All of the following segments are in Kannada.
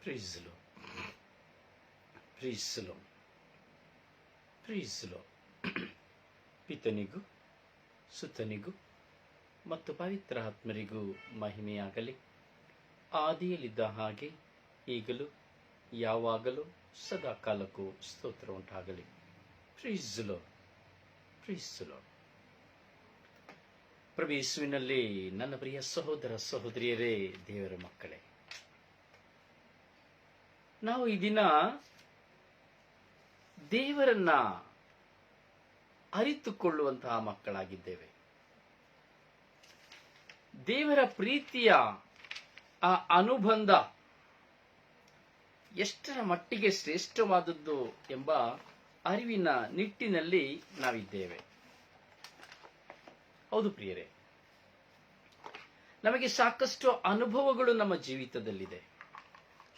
ಪ್ರೀಸಲು ಪ್ರೀಸಲು ಪ್ರೀಸಲು ಪಿತನಿಗೂ ಸುತನಿಗೂ ಮತ್ತು ಪವಿತ್ರ ಆತ್ಮರಿಗೂ ಮಹಿಮೆಯಾಗಲಿ. ಆದಿಯಲ್ಲಿದ್ದ ಹಾಗೆ ಈಗಲೂ ಯಾವಾಗಲೂ ಸದಾ ಕಾಲಕ್ಕೂ ಸ್ತೋತ್ರ ಉಂಟಾಗಲಿ. ಪ್ರೀಸಲು ಪ್ರೀಸಲು. ಪ್ರಭು ಯೇಸುವಿನಲ್ಲಿ ನನ್ನ ಪ್ರಿಯ ಸಹೋದರ ಸಹೋದರಿಯರೇ, ದೇವರ ಮಕ್ಕಳೇ, ನಾವು ಈ ದಿನ ದೇವರನ್ನ ಅರಿತುಕೊಳ್ಳುವಂತಹ ಮಕ್ಕಳಾಗಿದ್ದೇವೆ. ದೇವರ ಪ್ರೀತಿಯ ಆ ಅನುಬಂಧ ಎಷ್ಟರ ಮಟ್ಟಿಗೆ ಶ್ರೇಷ್ಠವಾದದ್ದು ಎಂಬ ಅರಿವಿನ ನಿಟ್ಟಿನಲ್ಲಿ ನಾವಿದ್ದೇವೆ. ಹೌದು ಪ್ರಿಯರೇ, ನಮಗೆ ಸಾಕಷ್ಟು ಅನುಭವಗಳು ನಮ್ಮ ಜೀವಿತದಲ್ಲಿದೆ.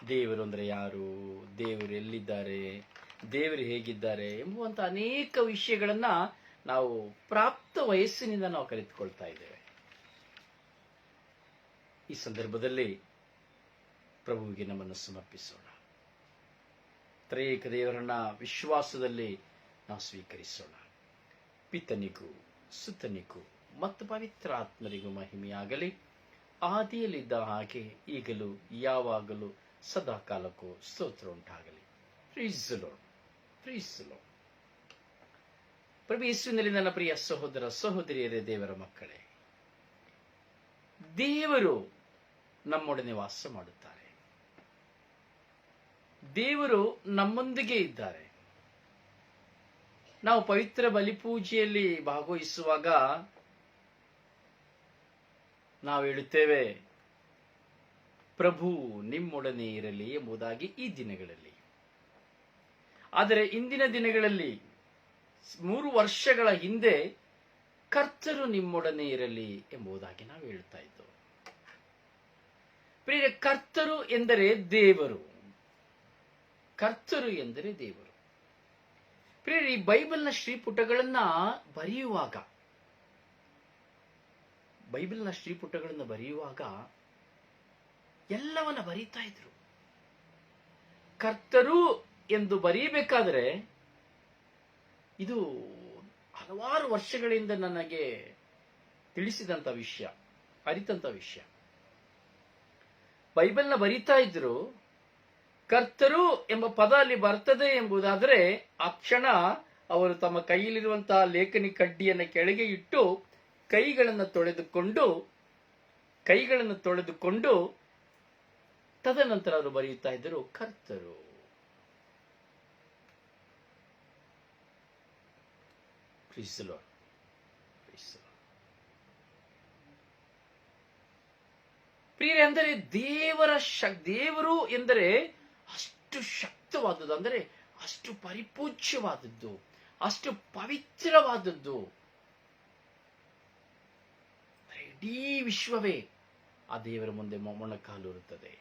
ದೇವರು ಅಂದ್ರೆ ಯಾರು, ದೇವರು ಎಲ್ಲಿದ್ದಾರೆ, ದೇವರು ಹೇಗಿದ್ದಾರೆ ಎಂಬುವಂತ ಅನೇಕ ವಿಷಯಗಳನ್ನ ನಾವು ಪ್ರಾಪ್ತ ವಯಸ್ಸಿನಿಂದ ನಾವು ಕಲಿತುಕೊಳ್ತಾ ಇದ್ದೇವೆ. ಈ ಸಂದರ್ಭದಲ್ಲಿ ಪ್ರಭುವಿಗೆ ನಮ್ಮನ್ನು ಸಮರ್ಪಿಸೋಣ. ತ್ರೇಕ ದೇವರನ್ನ ವಿಶ್ವಾಸದಲ್ಲಿ ನಾವು ಸ್ವೀಕರಿಸೋಣ. ಪಿತನಿಗೂ ಸುತನಿಗೂ ಮತ್ತು ಪವಿತ್ರ ಆತ್ಮರಿಗೂ ಮಹಿಮೆಯಾಗಲಿ. ಆದಿಯಲ್ಲಿದ್ದ ಹಾಗೆ ಈಗಲೂ ಯಾವಾಗಲೂ ಸದಾ ಕಾಲಕ್ಕೂ ಸ್ತೋತ್ರ ಉಂಟಾಗಲಿ. ಪ್ರೀಸಲು ಪ್ರೀಸಲು. ಪ್ರಭು ಯೇಸುವಿನಲ್ಲಿ ನನ್ನ ಪ್ರಿಯ ಸಹೋದರ ಸಹೋದರಿಯರೇ, ದೇವರ ಮಕ್ಕಳೇ, ದೇವರು ನಮ್ಮೊಡನೆ ವಾಸ ಮಾಡುತ್ತಾರೆ. ದೇವರು ನಮ್ಮೊಂದಿಗೆ ಇದ್ದಾರೆ. ನಾವು ಪವಿತ್ರ ಬಲಿಪೂಜೆಯಲ್ಲಿ ಭಾಗವಹಿಸುವಾಗ ನಾವು ಹೇಳುತ್ತೇವೆ, ಪ್ರಭು ನಿಮ್ಮೊಡನೆ ಇರಲಿ ಎಂಬುದಾಗಿ ಈ ದಿನಗಳಲ್ಲಿ. ಆದರೆ ಇಂದಿನ ದಿನಗಳಲ್ಲಿ 3 ವರ್ಷಗಳ ಹಿಂದೆ ಕರ್ತರು ನಿಮ್ಮೊಡನೆ ಇರಲಿ ಎಂಬುದಾಗಿ ನಾವು ಹೇಳ್ತಾ ಇದ್ದೆವು. ಪ್ರಿಯ, ಕರ್ತರು ಎಂದರೆ ದೇವರು. ಕರ್ತರು ಎಂದರೆ ದೇವರು. ಪ್ರಿಯ, ಈ ಬೈಬಲ್ನ ಶ್ರೀಪುಟಗಳನ್ನ ಬರೆಯುವಾಗ ಎಲ್ಲವನ್ನ ಬರೀತಾ ಇದ್ರು. ಕರ್ತರು ಎಂದು ಬರೀಬೇಕಾದ್ರೆ ಇದು ಹಲವಾರು ವರ್ಷಗಳಿಂದ ನನಗೆ ತಿಳಿಸಿದಂತ ವಿಷಯ, ಅರಿತಂತ ವಿಷಯ. ಬೈಬಲ್ನ ಬರೀತಾ ಇದ್ರು, ಕರ್ತರು ಎಂಬ ಪದ ಅಲ್ಲಿ ಬರ್ತದೆ ಎಂಬುದಾದರೆ ಆ ಕ್ಷಣ ಅವರು ತಮ್ಮ ಕೈಯಲ್ಲಿರುವಂತಹ ಲೇಖನಿ ಕಡ್ಡಿಯನ್ನು ಕೆಳಗೆ ಇಟ್ಟು ಕೈಗಳನ್ನು ತೊಳೆದುಕೊಂಡು ತದನಂತರ ಅವರು ಬರೆಯುತ್ತಾ ಇದ್ದರು, ಕರ್ತರು. ಪ್ರಿಯರೇ, ಅಂದರೆ ದೇವರು ಎಂದರೆ ಅಷ್ಟು ಶಕ್ತವಾದದ್ದು, ಅಂದರೆ ಅಷ್ಟು ಪರಿಪೂಜ್ಯವಾದದ್ದು, ಅಷ್ಟು ಪವಿತ್ರವಾದದ್ದು. ಇಡೀ ವಿಶ್ವವೇ ಆ ದೇವರ ಮುಂದೆ ಮೊಣಕಾಲೂರುತ್ತದೆ.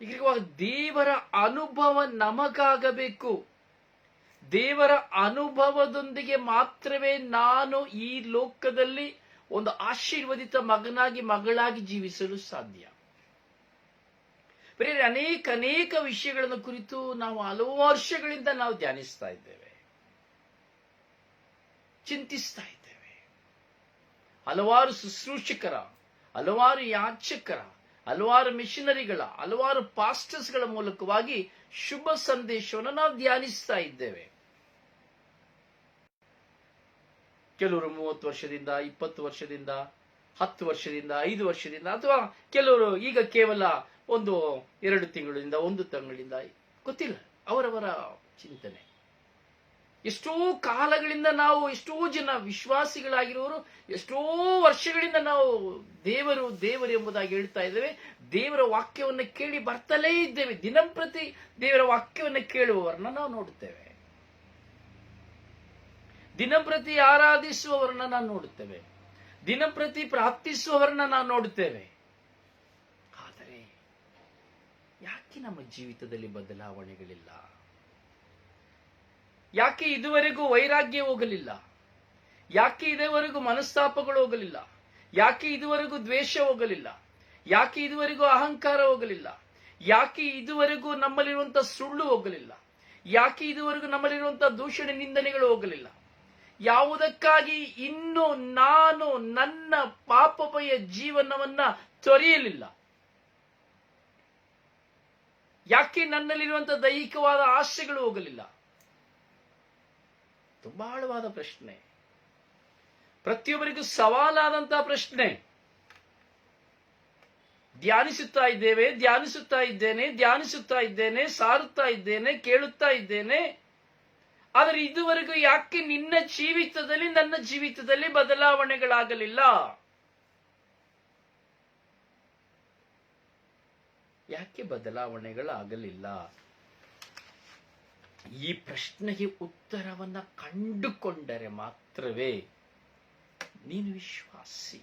ಹೀಗಿರುವಾಗ ದೇವರ ಅನುಭವ ನಮಗಾಗಬೇಕು. ದೇವರ ಅನುಭವದೊಂದಿಗೆ ಮಾತ್ರವೇ ನಾನು ಈ ಲೋಕದಲ್ಲಿ ಒಂದು ಆಶೀರ್ವದಿತ ಮಗಳಾಗಿ ಜೀವಿಸಲು ಸಾಧ್ಯ. ಬೇರೆ ಅನೇಕ ವಿಷಯಗಳನ್ನು ಕುರಿತು ನಾವು ಹಲವು ವರ್ಷಗಳಿಂದ ನಾವು ಧ್ಯಾನಿಸ್ತಾ ಇದ್ದೇವೆ, ಚಿಂತಿಸ್ತಾ ಇದ್ದೇವೆ. ಹಲವಾರು ಶುಶ್ರೂಷಕರ, ಹಲವಾರು ಯಾಚಕರ, ಹಲವಾರು ಮಿಷನರಿಗಳ, ಹಲವಾರು ಪಾಸ್ಟರ್ಸ್ಗಳ ಮೂಲಕವಾಗಿ ಶುಭ ಸಂದೇಶವನ್ನು ನಾವು ಧ್ಯಾನಿಸ್ತಾ ಇದ್ದೇವೆ. ಕೆಲವರು 30 ವರ್ಷದಿಂದ, 20 ವರ್ಷದಿಂದ, 10 ವರ್ಷದಿಂದ, 5 ವರ್ಷದಿಂದ, ಅಥವಾ ಕೆಲವರು ಈಗ ಕೇವಲ 1-2 ತಿಂಗಳಿಂದ, 1 ತಿಂಗಳಿಂದ, ಗೊತ್ತಿಲ್ಲ, ಅವರವರ ಚಿಂತನೆ. ಎಷ್ಟೋ ಕಾಲಗಳಿಂದ ನಾವು, ಎಷ್ಟೋ ಜನ ವಿಶ್ವಾಸಿಗಳಾಗಿರೋರು ಎಷ್ಟೋ ವರ್ಷಗಳಿಂದ ನಾವು ದೇವರು ಎಂಬುದಾಗಿ ಹೇಳ್ತಾ ಇದ್ದೇವೆ. ದೇವರ ವಾಕ್ಯವನ್ನು ಕೇಳಿ ಬರ್ತಲೇ ಇದ್ದೇವೆ. ದಿನಂಪ್ರತಿ ದೇವರ ವಾಕ್ಯವನ್ನು ಕೇಳುವವರನ್ನ ನಾವು ನೋಡುತ್ತೇವೆ. ದಿನಂಪ್ರತಿ ಆರಾಧಿಸುವವರನ್ನ ನಾವು ನೋಡುತ್ತೇವೆ. ದಿನಂಪ್ರತಿ ಪ್ರಾರ್ಥಿಸುವವರನ್ನ ನಾವು ನೋಡುತ್ತೇವೆ. ಆದರೆ ಯಾಕೆ ನಮ್ಮ ಜೀವಿತದಲ್ಲಿ ಬದಲಾವಣೆಗಳಿಲ್ಲ? ಯಾಕೆ ಇದುವರೆಗೂ ವೈರಾಗ್ಯ ಹೋಗಲಿಲ್ಲ? ಯಾಕೆ ಇದುವರೆಗೂ ಮನಸ್ತಾಪಗಳು ಹೋಗಲಿಲ್ಲ? ಯಾಕೆ ಇದುವರೆಗೂ ದ್ವೇಷ ಹೋಗಲಿಲ್ಲ? ಯಾಕೆ ಇದುವರೆಗೂ ಅಹಂಕಾರ ಹೋಗಲಿಲ್ಲ? ಯಾಕೆ ಇದುವರೆಗೂ ನಮ್ಮಲ್ಲಿರುವಂತಹ ಸುಳ್ಳು ಹೋಗಲಿಲ್ಲ? ಯಾಕೆ ಇದುವರೆಗೂ ನಮ್ಮಲ್ಲಿರುವಂತಹ ದೂಷಣೆ ನಿಂದನೆಗಳು ಹೋಗಲಿಲ್ಲ? ಯಾವುದಕ್ಕಾಗಿ ಇನ್ನು ನಾನು ನನ್ನ ಪಾಪಮಯ ಜೀವನವನ್ನ ತೊರೆಯಲಿಲ್ಲ? ಯಾಕೆ ನನ್ನಲ್ಲಿರುವಂತಹ ದೈಹಿಕವಾದ ಆಸೆಗಳು ಹೋಗಲಿಲ್ಲ? ತುಂಬಾ ಆಳವಾದ ಪ್ರಶ್ನೆ, ಪ್ರತಿಯೊಬ್ಬರಿಗೂ ಸವಾಲಾದಂತಹ ಪ್ರಶ್ನೆ. ಧ್ಯಾನಿಸುತ್ತಾ ಇದ್ದೇನೆ, ಸಾರುತ್ತಾ ಇದ್ದೇನೆ, ಕೇಳುತ್ತಾ ಇದ್ದೇನೆ. ಆದರೆ ಇದುವರೆಗೂ ಯಾಕೆ ನಿನ್ನ ಜೀವಿತದಲ್ಲಿ ನನ್ನ ಜೀವಿತದಲ್ಲಿ ಬದಲಾವಣೆಗಳಾಗಲಿಲ್ಲ? ಯಾಕೆ ಬದಲಾವಣೆಗಳಾಗಲಿಲ್ಲ? ಈ ಪ್ರಶ್ನೆಗೆ ಉತ್ತರವನ್ನ ಕಂಡುಕೊಂಡರೆ ಮಾತ್ರವೇ ನೀನು ವಿಶ್ವಾಸಿ.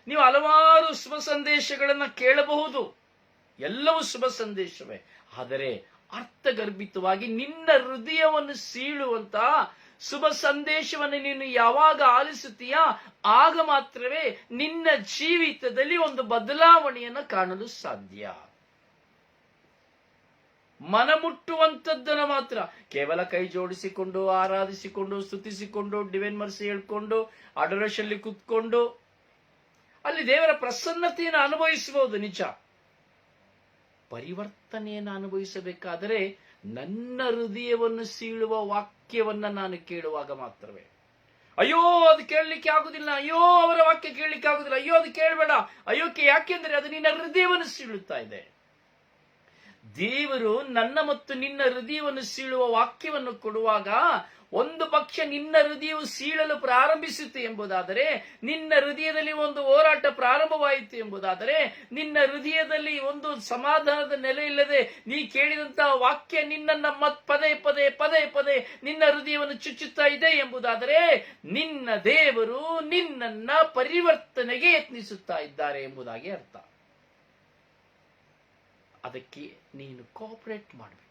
ನೀವು ಹಲವಾರು ಶುಭ ಸಂದೇಶಗಳನ್ನ ಕೇಳಬಹುದು, ಎಲ್ಲವೂ ಶುಭ ಸಂದೇಶವೇ. ಆದರೆ ಅರ್ಥಗರ್ಭಿತವಾಗಿ ನಿನ್ನ ಹೃದಯವನ್ನು ಸೀಳುವಂತಹ ಶುಭ ಸಂದೇಶವನ್ನು ನೀನು ಯಾವಾಗ ಆಲಿಸುತ್ತೀಯಾ ಆಗ ಮಾತ್ರವೇ ನಿನ್ನ ಜೀವಿತದಲ್ಲಿ ಒಂದು ಬದಲಾವಣೆಯನ್ನು ಕಾಣಲು ಸಾಧ್ಯ. ಮನಮುಟ್ಟುವಂಥದ್ದನ್ನು ಮಾತ್ರ ಕೇವಲ ಕೈ ಜೋಡಿಸಿಕೊಂಡು, ಆರಾಧಿಸಿಕೊಂಡು, ಸ್ತುತಿಸಿಕೊಂಡು, ಡಿವೈನ್ ಮರ್ಸಿ ಹೇಳ್ಕೊಂಡು, ಅಡೋರೇಷನ್ ಅಲ್ಲಿ ಕೂತ್ಕೊಂಡು ಅಲ್ಲಿ ದೇವರ ಪ್ರಸನ್ನತೆಯನ್ನು ಅನುಭವಿಸಬಹುದು, ನಿಜ. ಪರಿವರ್ತನೆಯನ್ನು ಅನುಭವಿಸಬೇಕಾದರೆ ನನ್ನ ಹೃದಯವನ್ನು ಸೀಳುವ ವಾಕ್ಯವನ್ನ ನಾನು ಕೇಳುವಾಗ ಮಾತ್ರವೇ. ಅಯ್ಯೋ ಅದು ಕೇಳಲಿಕ್ಕೆ ಆಗುದಿಲ್ಲ, ಅಯ್ಯೋ ಅವರ ವಾಕ್ಯ ಕೇಳಲಿಕ್ಕೆ ಆಗುದಿಲ್ಲ, ಅಯ್ಯೋ ಅದು ಕೇಳಬೇಡ, ಅಯ್ಯೋಕೆ, ಯಾಕೆಂದ್ರೆ ಅದು ನಿನ್ನ ಹೃದಯವನ್ನು ಸೀಳುತ್ತಾ ಇದೆ. ದೇವರು ನನ್ನ ಮತ್ತು ನಿನ್ನ ಹೃದಯವನ್ನು ಸೀಳುವ ವಾಕ್ಯವನ್ನು ಕೊಡುವಾಗ ಒಂದು ಪಕ್ಷ ನಿನ್ನ ಹೃದಯವು ಸೀಳಲು ಪ್ರಾರಂಭಿಸಿತು ಎಂಬುದಾದರೆ, ನಿನ್ನ ಹೃದಯದಲ್ಲಿ ಒಂದು ಹೋರಾಟ ಪ್ರಾರಂಭವಾಯಿತು ಎಂಬುದಾದರೆ, ನಿನ್ನ ಹೃದಯದಲ್ಲಿ ಒಂದು ಸಮಾಧಾನದ ನೆಲೆ ಇಲ್ಲದೆ ನೀ ಕೇಳಿದಂತಹ ವಾಕ್ಯ ನಿನ್ನನ್ನ ಪದೇ ಪದೇ ಪದೇ ಪದೇ ನಿನ್ನ ಹೃದಯವನ್ನು ಚುಚ್ಚುತ್ತಾ ಇದೆ ಎಂಬುದಾದರೆ, ನಿನ್ನ ದೇವರು ನಿನ್ನನ್ನ ಪರಿವರ್ತನೆಗೆ ಯತ್ನಿಸುತ್ತಾ ಇದ್ದಾರೆ ಎಂಬುದಾಗಿ ಅರ್ಥ. ಅದಕ್ಕೆ ನೀನು ಕೋಆಪರೇಟ್ ಮಾಡಬೇಕು.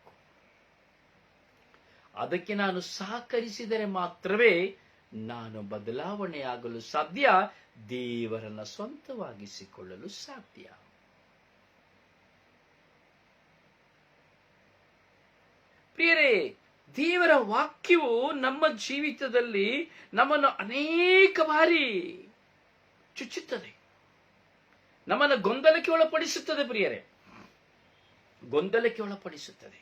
ಅದಕ್ಕೆ ನಾನು ಸಹಕರಿಸಿದರೆ ಮಾತ್ರವೇ ನಾನು ಬದಲಾವಣೆಯಾಗಲು ಸಾಧ್ಯ, ದೇವರನ್ನ ಸ್ವಂತವಾಗಿಸಿಕೊಳ್ಳಲು ಸಾಧ್ಯ. ಪ್ರಿಯರೇ, ದೇವರ ವಾಕ್ಯವು ನಮ್ಮ ಜೀವಿತದಲ್ಲಿ ನಮ್ಮನ್ನು ಅನೇಕ ಬಾರಿ ಚುಚ್ಚುತ್ತದೆ, ನಮ್ಮನ್ನು ಗೊಂದಲಕ್ಕೆ ಒಳಪಡಿಸುತ್ತದೆ. ಪ್ರಿಯರೇ, ಗೊಂದಲಕ್ಕೆ ಒಳಪಡಿಸುತ್ತದೆ.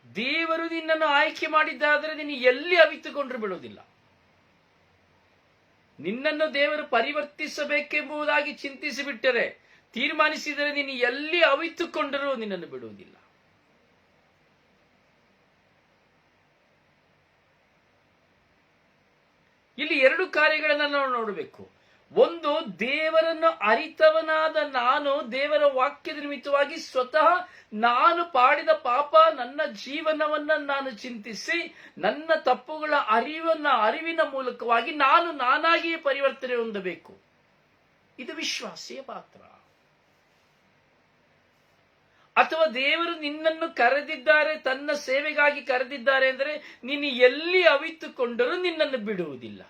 ದೇವರು ನಿನ್ನನ್ನು ಆಯ್ಕೆ ಮಾಡಿದ್ದಾದರೆ ನೀನು ಎಲ್ಲಿ ಅವಿತುಕೊಂಡ್ರು ಬಿಡುವುದಿಲ್ಲ. ನಿನ್ನನ್ನು ದೇವರು ಪರಿವರ್ತಿಸಬೇಕೆಂಬುದಾಗಿ ಚಿಂತಿಸಿಬಿಟ್ಟರೆ, ತೀರ್ಮಾನಿಸಿದರೆ ನೀನು ಎಲ್ಲಿ ಅವಿತುಕೊಂಡರೂ ನಿನ್ನನ್ನು ಬಿಡುವುದಿಲ್ಲ. ಇಲ್ಲಿ ಎರಡು ಕಾರ್ಯಗಳನ್ನು ನಾವು ನೋಡಬೇಕು. ಒಂದು, ದೇವರನ್ನು ಅರಿತವನಾದ ನಾನು ದೇವರ ವಾಕ್ಯದ ನಿಮಿತ್ತವಾಗಿ ಸ್ವತಃ ನಾನು ಪಾಡಿದ ಪಾಪ ನನ್ನ ಜೀವನವನ್ನ ನಾನು ಚಿಂತಿಸಿ ನನ್ನ ತಪ್ಪುಗಳ ಅರಿವಿನ ಮೂಲಕವಾಗಿ ನಾನು ನಾನಾಗಿಯೇ ಪರಿವರ್ತನೆ ಹೊಂದಬೇಕು. ಇದು ವಿಶ್ವಾಸಿಯ ಪಾತ್ರ. ಅಥವಾ ದೇವರು ನಿನ್ನನ್ನು ಕರೆದಿದ್ದಾರೆ, ತನ್ನ ಸೇವೆಗಾಗಿ ಕರೆದಿದ್ದಾರೆ ಅಂದರೆ ನೀನು ಎಲ್ಲಿ ಅವಿತುಕೊಂಡರೂ ನಿನ್ನನ್ನು ಬಿಡುವುದಿಲ್ಲ.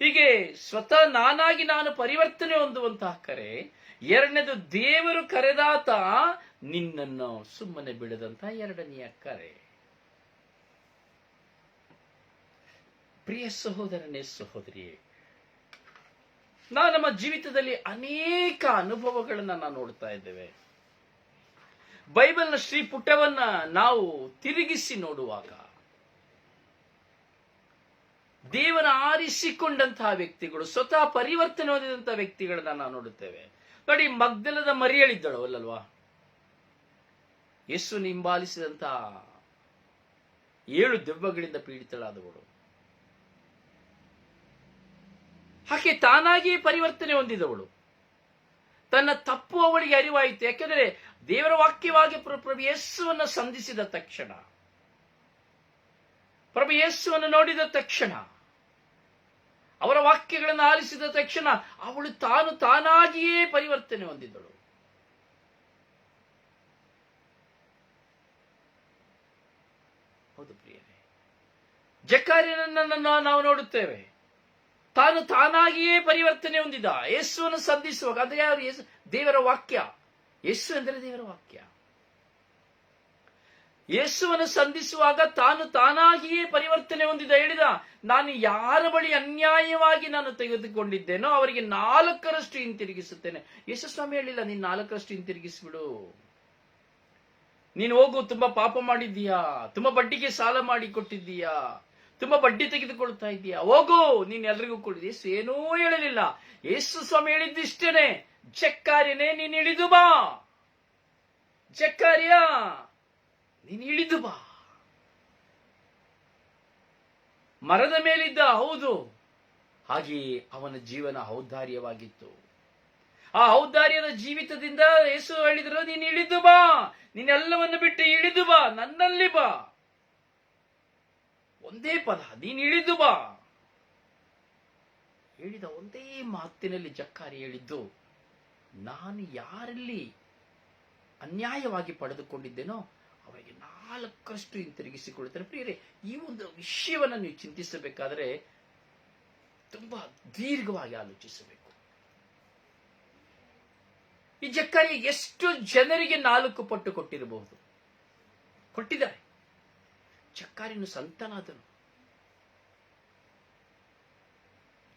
ಹೀಗೆ ಸ್ವತಃ ನಾನಾಗಿ ನಾನು ಪರಿವರ್ತನೆ ಹೊಂದುವಂತಹ ಕರೆ. ಎರಡನೇದು, ದೇವರು ಕರೆದಾತ ನಿನ್ನನ್ನು ಸುಮ್ಮನೆ ಬಿಡದಂತಹ ಎರಡನೆಯ ಕರೆ. ಪ್ರಿಯ ಸಹೋದರನೇ, ಸಹೋದರಿಯೇ, ನಮ್ಮ ಜೀವಿತದಲ್ಲಿ ಅನೇಕ ಅನುಭವಗಳನ್ನ ನಾವು ನೋಡ್ತಾ ಇದ್ದೇವೆ. ಬೈಬಲ್ನ ಶ್ರೀ ಪುಟವನ್ನ ನಾವು ತಿರುಗಿಸಿ ನೋಡುವಾಗ ದೇವರ ಆರಿಸಿಕೊಂಡಂತಹ ವ್ಯಕ್ತಿಗಳು, ಸ್ವತಃ ಪರಿವರ್ತನೆ ಹೊಂದಿದಂತಹ ವ್ಯಕ್ತಿಗಳನ್ನ ನಾವು ನೋಡುತ್ತೇವೆ. ನೋಡಿ, ಮಗ್ದಲದ ಮರಿಯಳಿದ್ದಳು ಅಲ್ಲಲ್ವಾ, ಯೇಸುವನ್ನು ಹಿಂಬಾಲಿಸಿದಂತಹ 7 ದೆವ್ವಗಳಿಂದ ಪೀಡಿತಳಾದವಳು. ಹಾಗೆ ತಾನಾಗಿಯೇ ಪರಿವರ್ತನೆ ಹೊಂದಿದವಳು. ತನ್ನ ತಪ್ಪು ಅವಳಿಗೆ ಅರಿವಾಯಿತು. ಯಾಕೆಂದರೆ ದೇವರ ವಾಕ್ಯವಾಗಿ ಪ್ರಭು ಯೇಸುವನ್ನು ಸಂಧಿಸಿದ ತಕ್ಷಣ, ಪ್ರಭು ಯೇಸುವನ್ನು ನೋಡಿದ ತಕ್ಷಣ, ಅವರ ವಾಕ್ಯಗಳನ್ನು ಆಲಿಸಿದ ತಕ್ಷಣ ಅವಳು ತಾನಾಗಿಯೇ ಪರಿವರ್ತನೆ ಹೊಂದಿದಳು. ಹೌದು ಪ್ರಿಯರೇ, ಜಕರ್ಯನನ್ನು ನಾವು ನೋಡುತ್ತೇವೆ. ತಾನು ತಾನಾಗಿಯೇ ಪರಿವರ್ತನೆ ಹೊಂದಿದ. ಯೇಸುವನ್ನು ಸಂಧಿಸುವಾಗ, ಅದು ಯಾರು? ಯೇಸು, ದೇವರ ವಾಕ್ಯ. ಯೇಸು ಎಂದರೆ ದೇವರ ವಾಕ್ಯ. ಯೇಸುವನ್ನು ಸಂಧಿಸುವಾಗ ತಾನು ತಾನಾಗಿಯೇ ಪರಿವರ್ತನೆ ಹೊಂದಿದ. ಹೇಳಿದ, ನಾನು ಯಾರ ಬಳಿ ಅನ್ಯಾಯವಾಗಿ ನಾನು ತೆಗೆದುಕೊಂಡಿದ್ದೇನೋ ಅವರಿಗೆ 4ರಷ್ಟು ಹಿಂತಿರುಗಿಸುತ್ತೇನೆ. ಯೇಸು ಸ್ವಾಮಿ ಹೇಳಿಲ್ಲ, ನೀನು 4ರಷ್ಟು ಹಿಂತಿರುಗಿಸ್ಬಿಡು, ನೀನು ಹೋಗು, ತುಂಬಾ ಪಾಪ ಮಾಡಿದ್ದೀಯಾ, ತುಂಬಾ ಬಡ್ಡಿಗೆ ಸಾಲ ಮಾಡಿ ಕೊಟ್ಟಿದ್ದೀಯಾ, ತುಂಬಾ ಬಡ್ಡಿ ತೆಗೆದುಕೊಳ್ತಾ ಇದ್ದೀಯಾ, ಹೋಗು, ನೀನ್ ಎಲ್ರಿಗೂ ಕೊಡಿದ. ಯೇಸು ಏನೂ ಹೇಳಲಿಲ್ಲ. ಯೇಸು ಸ್ವಾಮಿ ಹೇಳಿದ್ದಿಷ್ಟೇನೆ, ಜಕ್ಕಾರ್ಯನೇ ನೀನ್ ಇಳಿದು ಬಾ, ಜಕ್ಕಾರ್ಯ ನೀನ್ ಇಳಿದು ಬಾ. ಮರದ ಮೇಲಿದ್ದ, ಹೌದು, ಹಾಗೆಯೇ ಅವನ ಜೀವನ ಔದಾರ್ಯವಾಗಿತ್ತು. ಆ ಔದಾರ್ಯದ ಜೀವಿತದಿಂದ ಯೇಸು ಹೇಳಿದ್ರು, ನೀನು ಇಳಿದು ಬಾ, ನೀನೆಲ್ಲವನ್ನು ಬಿಟ್ಟು ಇಳಿದು ಬಾ, ನನ್ನಲ್ಲಿ ಬಾ. ಒಂದೇ ಪದ, ನೀನು ಇಳಿದು ಬಾ. ಹೇಳಿದ ಒಂದೇ ಮಾತಿನಲ್ಲಿ ಜಕ್ಕಾರಿ ಹೇಳಿದ್ದು, ನಾನು ಯಾರಲ್ಲಿ ಅನ್ಯಾಯವಾಗಿ ಪಡೆದುಕೊಂಡಿದ್ದೇನೋ ಅವರಿಗೆ 4ರಷ್ಟು ಹಿಂತಿರುಗಿಸಿಕೊಳ್ತೇನೆ. ಪ್ರಿಯರೇ, ಈ ಒಂದು ವಿಷಯವನ್ನು ನೀವು ಚಿಂತಿಸಬೇಕಾದ್ರೆ ತುಂಬಾ ದೀರ್ಘವಾಗಿ ಆಲೋಚಿಸಬೇಕು. ಈ ಜಕ್ಕಾರಿ ಎಷ್ಟು ಜನರಿಗೆ 4 ಪಟ್ಟು ಕೊಟ್ಟಿರಬಹುದು? ಕೊಟ್ಟಿದ್ದಾರೆ. ಜಕ್ಕಾರಿಯನ್ನು ಸಂತನಾದನು,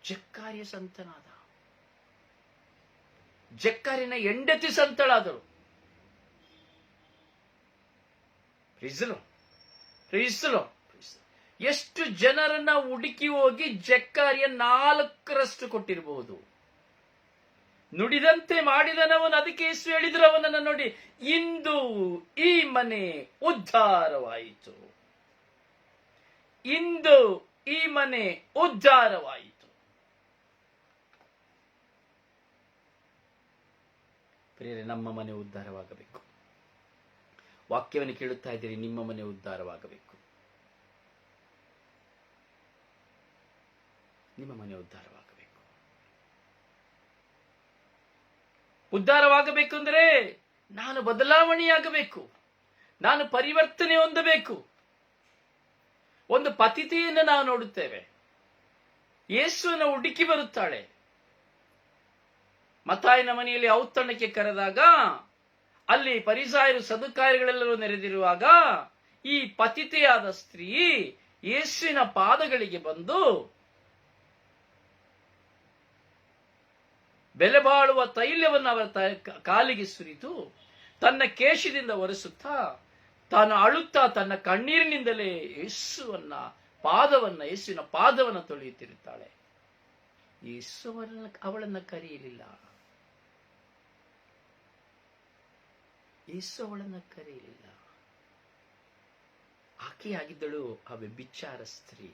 ಜಕ್ಕಾರಿಯ ಸಂತನಾದ. ಜಕ್ಕಾರಿನ ಹೆಂಡತಿ ಸಂತಳಾದರು. ಎಷ್ಟು ಜನರನ್ನ ಹುಡುಕಿ ಹೋಗಿ ಜಕ್ಕಾರಿಯ 4ರಷ್ಟು ಕೊಟ್ಟಿರಬಹುದು. ನುಡಿದಂತೆ ಮಾಡಿದನವನು. ಅದಕ್ಕೆ ಯೇಸು ಹೇಳಿದ್ರು ಅವನನ್ನು ನೋಡಿ, ಇಂದು ಈ ಮನೆ ಉದ್ಧಾರವಾಯಿತು, ಇಂದು ಈ ಮನೆ ಉದ್ಧಾರವಾಯಿತು. ಪ್ರಿಯರೇ, ನಮ್ಮ ಮನೆ ಉದ್ಧಾರವಾಗಬೇಕು. ವಾಕ್ಯವನ್ನು ಕೇಳುತ್ತಾ ಇದ್ದೀರಿ, ನಿಮ್ಮ ಮನೆ ಉದ್ಧಾರವಾಗಬೇಕು. ನಿಮ್ಮ ಮನೆ ಉದ್ಧಾರವಾಗಬೇಕು. ಉದ್ಧಾರವಾಗಬೇಕು ಅಂದರೆ ನಾನು ಬದಲಾವಣೆಯಾಗಬೇಕು, ನಾನು ಪರಿವರ್ತನೆ ಹೊಂದಬೇಕು. ಒಂದು ಪತಿತೆಯನ್ನು ನಾವು ನೋಡುತ್ತೇವೆ. ಯೇಸುವನ್ನು ಹುಡುಕಿ ಬರುತ್ತಾಳೆ. ಮತ್ತಾಯನ ಮನೆಯಲ್ಲಿ ಔತಣಕ್ಕೆ ಕರೆದಾಗ ಅಲ್ಲಿ ಫರಿಸಾಯರು ಸದುಕಾಯಗಳೆಲ್ಲರೂ ನೆರೆದಿರುವಾಗ ಈ ಪತಿತೆಯಾದ ಸ್ತ್ರೀ ಯೇಸುವಿನ ಪಾದಗಳಿಗೆ ಬಂದು ಬೆಲೆ ಬಾಳುವ ತೈಲವನ್ನು ಅವರ ಕಾಲಿಗೆ ಸುರಿದು ತನ್ನ ಕೇಶದಿಂದ ಒರೆಸುತ್ತಾ ತಾನು ಅಳುತ್ತಾ ತನ್ನ ಕಣ್ಣೀರಿನಿಂದಲೇ ಯೇಸುವಿನ ಪಾದವನ್ನು ತೊಳೆಯುತ್ತಿರುತ್ತಾಳೆ. ಯೇಸು ಅವಳನ್ನು ಕರೆಯಲಿಲ್ಲ. ಯೇಸು ಅವಳನ್ನು ಕರೆಯಲಿಲ್ಲ. ಆಕೆಯಾಗಿದ್ದಳು ಆ ವ್ಯಭಿಚಾರ ಸ್ತ್ರೀ.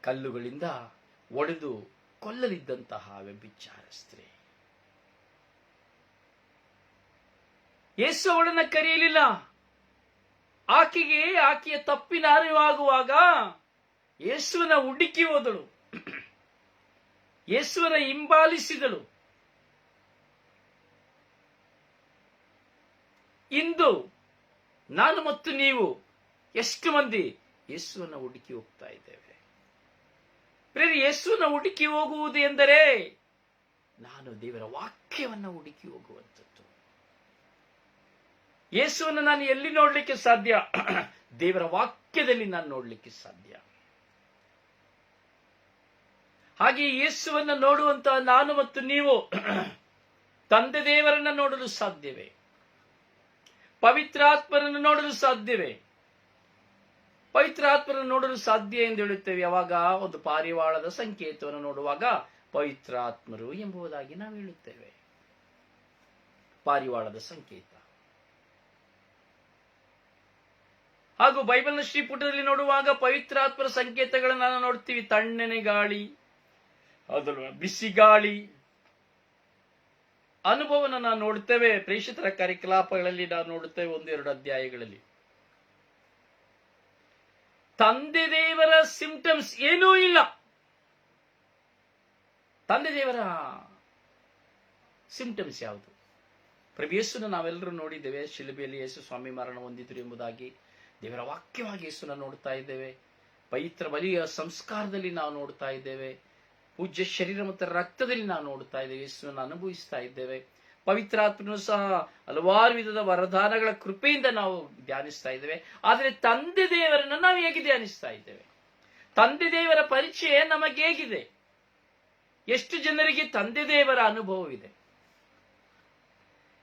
ಕಲ್ಲುಗಳಿಂದ ಒಡೆದು ಕೊಲ್ಲಲಿದ್ದಂತಹ ವ್ಯಭಿಚಾರ ಸ್ತ್ರೀ. ಯೇಸು ಅವಳನ್ನು ಕರೆಯಲಿಲ್ಲ. ಆಕೆಯ ತಪ್ಪಿನ ಅರಿವಾಗುವಾಗ ಯೇಸುವಿನ ಹುಡುಕಿ ಹೋದಳು, ಯೇಸುವಿನ ಹಿಂಬಾಲಿಸಿದಳು. ಇಂದು ನಾನು ಮತ್ತು ನೀವು ಎಷ್ಟು ಮಂದಿ ಯೇಸುವನ್ನು ಹುಡುಕಿ ಹೋಗ್ತಾ ಇದ್ದೇವೆ? ಪ್ರಿಯರೇ, ಯೇಸುವನ್ನು ಹುಡುಕಿ ಹೋಗುವುದು ಎಂದರೆ ನಾನು ದೇವರ ವಾಕ್ಯವನ್ನು ಹುಡುಕಿ ಹೋಗುವಂಥದ್ದು. ಯೇಸುವನ್ನು ನಾನು ಎಲ್ಲಿ ನೋಡ್ಲಿಕ್ಕೆ ಸಾಧ್ಯ? ದೇವರ ವಾಕ್ಯದಲ್ಲಿ ನಾನು ನೋಡ್ಲಿಕ್ಕೆ ಸಾಧ್ಯ. ಹಾಗೆ ಯೇಸುವನ್ನು ನೋಡುವಂತಹ ನಾನು ಮತ್ತು ನೀವು ತಂದೆ ದೇವರನ್ನ ನೋಡಲು ಸಾಧ್ಯವೇ? ಪವಿತ್ರಾತ್ಮರನ್ನು ನೋಡಲು ಸಾಧ್ಯವೇ? ಪವಿತ್ರಾತ್ಮರನ್ನು ನೋಡಲು ಸಾಧ್ಯ ಎಂದು ಹೇಳುತ್ತೇವೆ ಯಾವಾಗ? ಒಂದು ಪಾರಿವಾಳದ ಸಂಕೇತವನ್ನು ನೋಡುವಾಗ ಪವಿತ್ರಾತ್ಮರು ಎಂಬುದಾಗಿ ನಾವು ಹೇಳುತ್ತೇವೆ. ಪಾರಿವಾಳದ ಸಂಕೇತ. ಹಾಗೂ ಬೈಬಲ್ನ ಶ್ರೀಪುಟದಲ್ಲಿ ನೋಡುವಾಗ ಪವಿತ್ರಾತ್ಮರ ಸಂಕೇತಗಳನ್ನು ನಾವು ನೋಡ್ತೀವಿ. ತಣ್ಣನೆ ಗಾಳಿ, ಅದಲ್ವ, ಬಿಸಿ ಗಾಳಿ ಅನುಭವನ ನಾವು ನೋಡುತ್ತೇವೆ. ಪ್ರೇಷಿತರ ಕಾರ್ಯಕಲಾಪಗಳಲ್ಲಿ ನಾವು ನೋಡುತ್ತೇವೆ 1-2 ಅಧ್ಯಾಯಗಳಲ್ಲಿ. ತಂದೆ ದೇವರ ಸಿಂಪ್ಟಮ್ಸ್ ಏನೂ ಇಲ್ಲ. ತಂದೆ ದೇವರ ಸಿಂಪ್ಟಮ್ಸ್ ಯಾವುದು? ಪ್ರಭು ಯೇಸುನ ನಾವೆಲ್ಲರೂ ನೋಡಿದ್ದೇವೆ. ಶಿಲುಬೆಯಲ್ಲಿ ಯೇಸು ಸ್ವಾಮಿ ಮರಣ ಹೊಂದಿದ್ರು ಎಂಬುದಾಗಿ ದೇವರ ವಾಕ್ಯವಾಗಿ ಯೇಸುನ ನೋಡ್ತಾ ಇದ್ದೇವೆ. ಪವಿತ್ರ ಬಲಿಯ ಸಂಸ್ಕಾರದಲ್ಲಿ ನಾವು ನೋಡ್ತಾ ಇದ್ದೇವೆ. ಪೂಜ್ಯ ಶರೀರ ಮತ್ತು ರಕ್ತದಲ್ಲಿ ನಾವು ನೋಡ್ತಾ ಇದ್ದೇವೆ, ಯೇಸುವನ್ನು ಅನುಭವಿಸ್ತಾ ಇದ್ದೇವೆ. ಪವಿತ್ರಾತ್ಮನು ಸಹ ಹಲವಾರು ವಿಧದ ವರದಾನಗಳ ಕೃಪೆಯಿಂದ ನಾವು ಧ್ಯಾನಿಸ್ತಾ ಇದ್ದೇವೆ. ಆದರೆ ತಂದೆ ದೇವರನ್ನು ನಾವು ಹೇಗೆ ಧ್ಯಾನಿಸ್ತಾ ಇದ್ದೇವೆ? ತಂದೆ ದೇವರ ಪರಿಚಯ ನಮಗೆ ಹೇಗಿದೆ? ಎಷ್ಟು ಜನರಿಗೆ ತಂದೆ ದೇವರ ಅನುಭವವಿದೆ?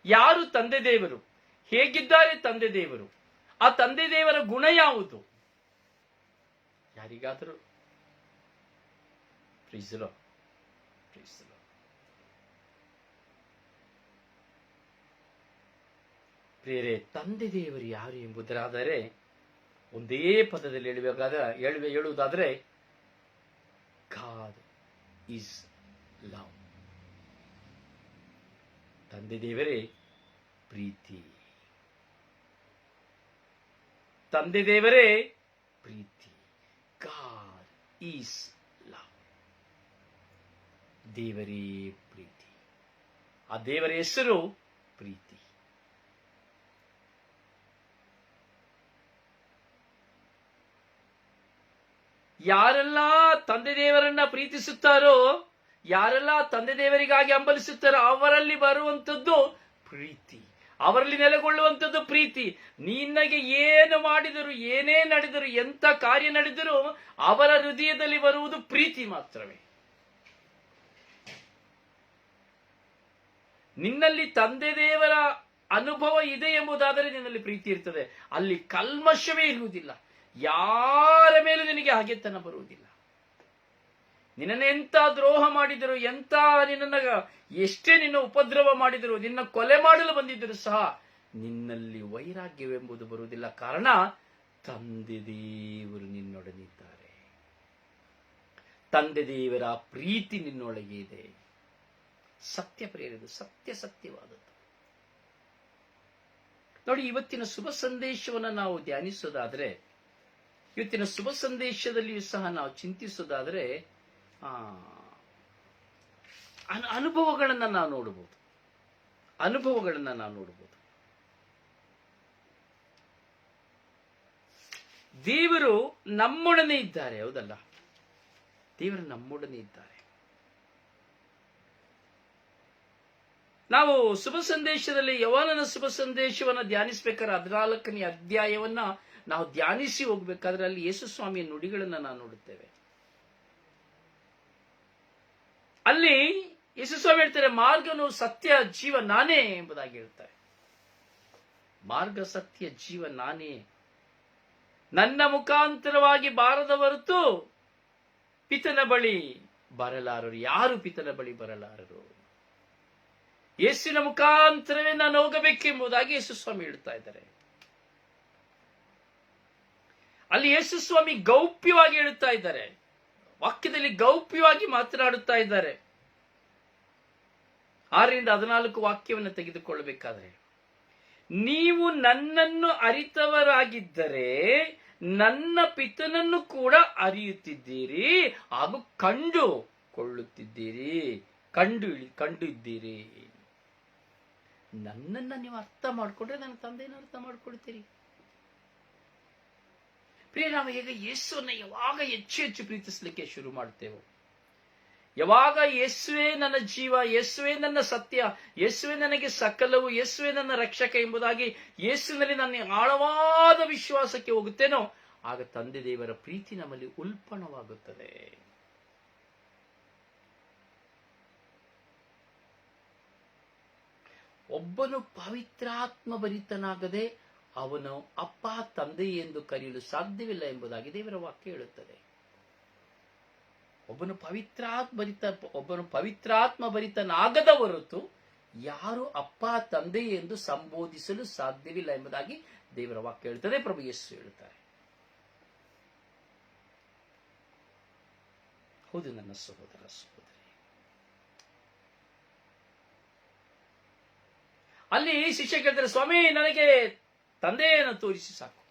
ಯಾರು ತಂದೆ ದೇವರು? ಹೇಗಿದ್ದಾರೆ ತಂದೆ ದೇವರು? ಆ ತಂದೆ ದೇವರ ಗುಣ ಯಾವುದು? ಯಾರಿಗಾದರೂ ಪ್ರೀಸಲೋ ಪ್ರೀಸಲೋ ಪ್ರಿಯರೇ, ತಂದೆ ದೇವರು ಯಾರು ಎಂಬುದರಾದರೆ ಒಂದೇ ಪದದಲ್ಲಿ ಹೇಳುವುದಾದರೆ ಗಾಡ್ ಈಸ್ ಲವ್. ತಂದೆ ದೇವರೇ ಪ್ರೀತಿ. ತಂದೆ ದೇವರೇ ಪ್ರೀತಿ. God is love. ದೇವರೇ ಪ್ರೀತಿ. ಆ ದೇವರ ಹೆಸರು ಪ್ರೀತಿ. ಯಾರೆಲ್ಲ ತಂದೆ ದೇವರನ್ನ ಪ್ರೀತಿಸುತ್ತಾರೋ, ಯಾರೆಲ್ಲ ತಂದೆ ದೇವರಿಗಾಗಿ ಹಂಬಲಿಸುತ್ತಾರೋ ಅವರಲ್ಲಿ ಬರುವಂಥದ್ದು ಪ್ರೀತಿ, ಅವರಲ್ಲಿ ನೆಲೆಗೊಳ್ಳುವಂಥದ್ದು ಪ್ರೀತಿ. ನಿನಗೆ ಏನು ಮಾಡಿದರು, ಏನೇ ನಡೆದರು, ಎಂಥ ಕಾರ್ಯ ನಡೆದರೂ ಅವರ ಹೃದಯದಲ್ಲಿ ಬರುವುದು ಪ್ರೀತಿ ಮಾತ್ರವೇ. ನಿನ್ನಲ್ಲಿ ತಂದೆ ದೇವರ ಅನುಭವ ಇದೆ ಎಂಬುದಾದರೆ ನಿನ್ನಲ್ಲಿ ಪ್ರೀತಿ ಇರ್ತದೆ. ಅಲ್ಲಿ ಕಲ್ಮಶವೇ ಇರುವುದಿಲ್ಲ. ಯಾರ ಮೇಲೂ ನಿನಗೆ ಹಗೆತನ ಬರುವುದಿಲ್ಲ. ನಿನ್ನನ್ನು ಎಂತ ದ್ರೋಹ ಮಾಡಿದರು, ಎಂತ ನಿನ್ನ ಎಷ್ಟೇ ನಿನ್ನ ಉಪದ್ರವ ಮಾಡಿದರು, ನಿನ್ನ ಕೊಲೆ ಮಾಡಲು ಬಂದಿದ್ದರು ಸಹ ನಿನ್ನಲ್ಲಿ ವೈರಾಗ್ಯವೆಂಬುದು ಬರುವುದಿಲ್ಲ. ಕಾರಣ ತಂದೆ ದೇವರು ನಿನ್ನೊಡನಿದ್ದಾರೆ. ತಂದೆ ದೇವರ ಪ್ರೀತಿ ನಿನ್ನೊಳಗೆ ಇದೆ. ಸತ್ಯ ಪ್ರಿಯರದು, ಸತ್ಯವಾದದ್ದು. ನೋಡಿ, ಇವತ್ತಿನ ಶುಭ ಸಂದೇಶವನ್ನು ನಾವು ಧ್ಯಾನಿಸೋದಾದ್ರೆ, ಇವತ್ತಿನ ಶುಭ ಸಂದೇಶದಲ್ಲಿಯೂ ಸಹ ನಾವು ಚಿಂತಿಸೋದಾದ್ರೆ ಅನುಭವಗಳನ್ನ ನಾವು ನೋಡಬಹುದು. ದೇವರು ನಮ್ಮೊಡನೆ ಇದ್ದಾರೆ, ಹೌದಲ್ಲ? ದೇವರು ನಮ್ಮೊಡನೆ ಇದ್ದಾರೆ. ನಾವು ಶುಭ ಸಂದೇಶದಲ್ಲಿ ಯೋಹಾನನ ಶುಭ ಸಂದೇಶವನ್ನು ಧ್ಯಾನಿಸಬೇಕಾದ್ರೆ 14ನೇ ಅಧ್ಯಾಯವನ್ನ ನಾವು ಧ್ಯಾನಿಸಿ ಹೋಗ್ಬೇಕಾದ್ರೆ ಅಲ್ಲಿ ಯೇಸು ಸ್ವಾಮಿಯ ನುಡಿಗಳನ್ನ ನಾವು ನೋಡುತ್ತೇವೆ. ಅಲ್ಲಿ ಯೇಸು ಸ್ವಾಮಿ ಹೇಳ್ತಾರೆ, ಮಾರ್ಗನು ಸತ್ಯ ಜೀವ ನಾನೇ ಎಂಬುದಾಗಿ ಹೇಳ್ತಾರೆ. ಮಾರ್ಗ ಸತ್ಯ ಜೀವ ನಾನೇ, ನನ್ನ ಮುಖಾಂತರವಾಗಿ ಬಾರದ ಹೊರತು ಪಿತನ ಬಳಿ ಬರಲಾರರು. ಯಾರು ಪಿತನ ಬಳಿ ಬರಲಾರರು? ಯೇಸುವಿನ ಮುಖಾಂತರವೇ ನಾನು ಹೋಗಬೇಕೆಂಬುದಾಗಿ ಯೇಸು ಸ್ವಾಮಿ ಹೇಳ್ತಾ ಇದ್ದಾರೆ. ಅಲ್ಲಿ ಯೇಸು ಸ್ವಾಮಿ ಗೌಪ್ಯವಾಗಿ ಹೇಳುತ್ತಾ ಇದ್ದಾರೆ, ವಾಕ್ಯದಲ್ಲಿ ಗೌಪ್ಯವಾಗಿ ಮಾತನಾಡುತ್ತಾ ಇದ್ದಾರೆ. 6ರಿಂದ 14 ವಾಕ್ಯವನ್ನು ತೆಗೆದುಕೊಳ್ಳಬೇಕಾದ್ರೆ, ನೀವು ನನ್ನನ್ನು ಅರಿತವರಾಗಿದ್ದರೆ ನನ್ನ ಪಿತನನ್ನು ಕೂಡ ಅರಿಯುತ್ತಿದ್ದೀರಿ ಹಾಗೂ ಕಂಡುಕೊಳ್ಳುತ್ತಿದ್ದೀರಿ, ಕಂಡು ಇದ್ದೀರಿ. ನನ್ನನ್ನ ನೀವು ಅರ್ಥ ಮಾಡಿಕೊಂಡ್ರೆ ನನ್ನ ತಂದೆಯನ್ನು ಅರ್ಥ ಮಾಡ್ಕೊಳ್ತೀರಿ. ಪ್ರಿಯ, ನಾವು ಈಗ ಯೇಸುವನ್ನು ಯಾವಾಗ ಹೆಚ್ಚು ಹೆಚ್ಚು ಪ್ರೀತಿಸಲಿಕ್ಕೆ ಶುರು ಮಾಡ್ತೇವೋ, ಯಾವಾಗ ಯೇಸುವೇ ನನ್ನ ಜೀವ, ಯೇಸುವೇ ನನ್ನ ಸತ್ಯ, ಯೇಸುವೇ ನನಗೆ ಸಕಲವು, ಯೇಸುವೇ ನನ್ನ ರಕ್ಷಕ ಎಂಬುದಾಗಿ ಯೇಸುವಿನಲ್ಲಿ ನನ್ನ ಆಳವಾದ ವಿಶ್ವಾಸಕ್ಕೆ ಹೋಗುತ್ತೇನೋ, ಆಗ ತಂದೆ ದೇವರ ಪ್ರೀತಿ ನಮ್ಮಲ್ಲಿ ಉಲ್ಪಣವಾಗುತ್ತದೆ. ಒಬ್ಬನು ಪವಿತ್ರಾತ್ಮ ಭರಿತನಾಗದೆ ಅವನು ಅಪ್ಪ ತಂದೆ ಎಂದು ಕರೆಯಲು ಸಾಧ್ಯವಿಲ್ಲ ಎಂಬುದಾಗಿ ದೇವರ ವಾಕ್ಯ ಹೇಳುತ್ತದೆ. ಒಬ್ಬನು ಪವಿತ್ರಾತ್ಮ ಭರಿತನಾಗದ ಹೊರತು ಯಾರು ಅಪ್ಪ ತಂದೆ ಎಂದು ಸಂಬೋಧಿಸಲು ಸಾಧ್ಯವಿಲ್ಲ ಎಂಬುದಾಗಿ ದೇವರ ವಾಕ್ಯ ಹೇಳುತ್ತದೆ. ಪ್ರಭು ಯೇಸು ಹೇಳುತ್ತಾರೆ. ಹೌದು ನನ್ನ ಸಹೋದರ ಸಹೋದರಿ, ಅಲ್ಲಿ ಶಿಷ್ಯ ಕೇಳ್ತಾರೆ, ಸ್ವಾಮಿ ನನಗೆ ತಂದೆಯನ್ನು ತೋರಿಸಿ ಸಾಕು,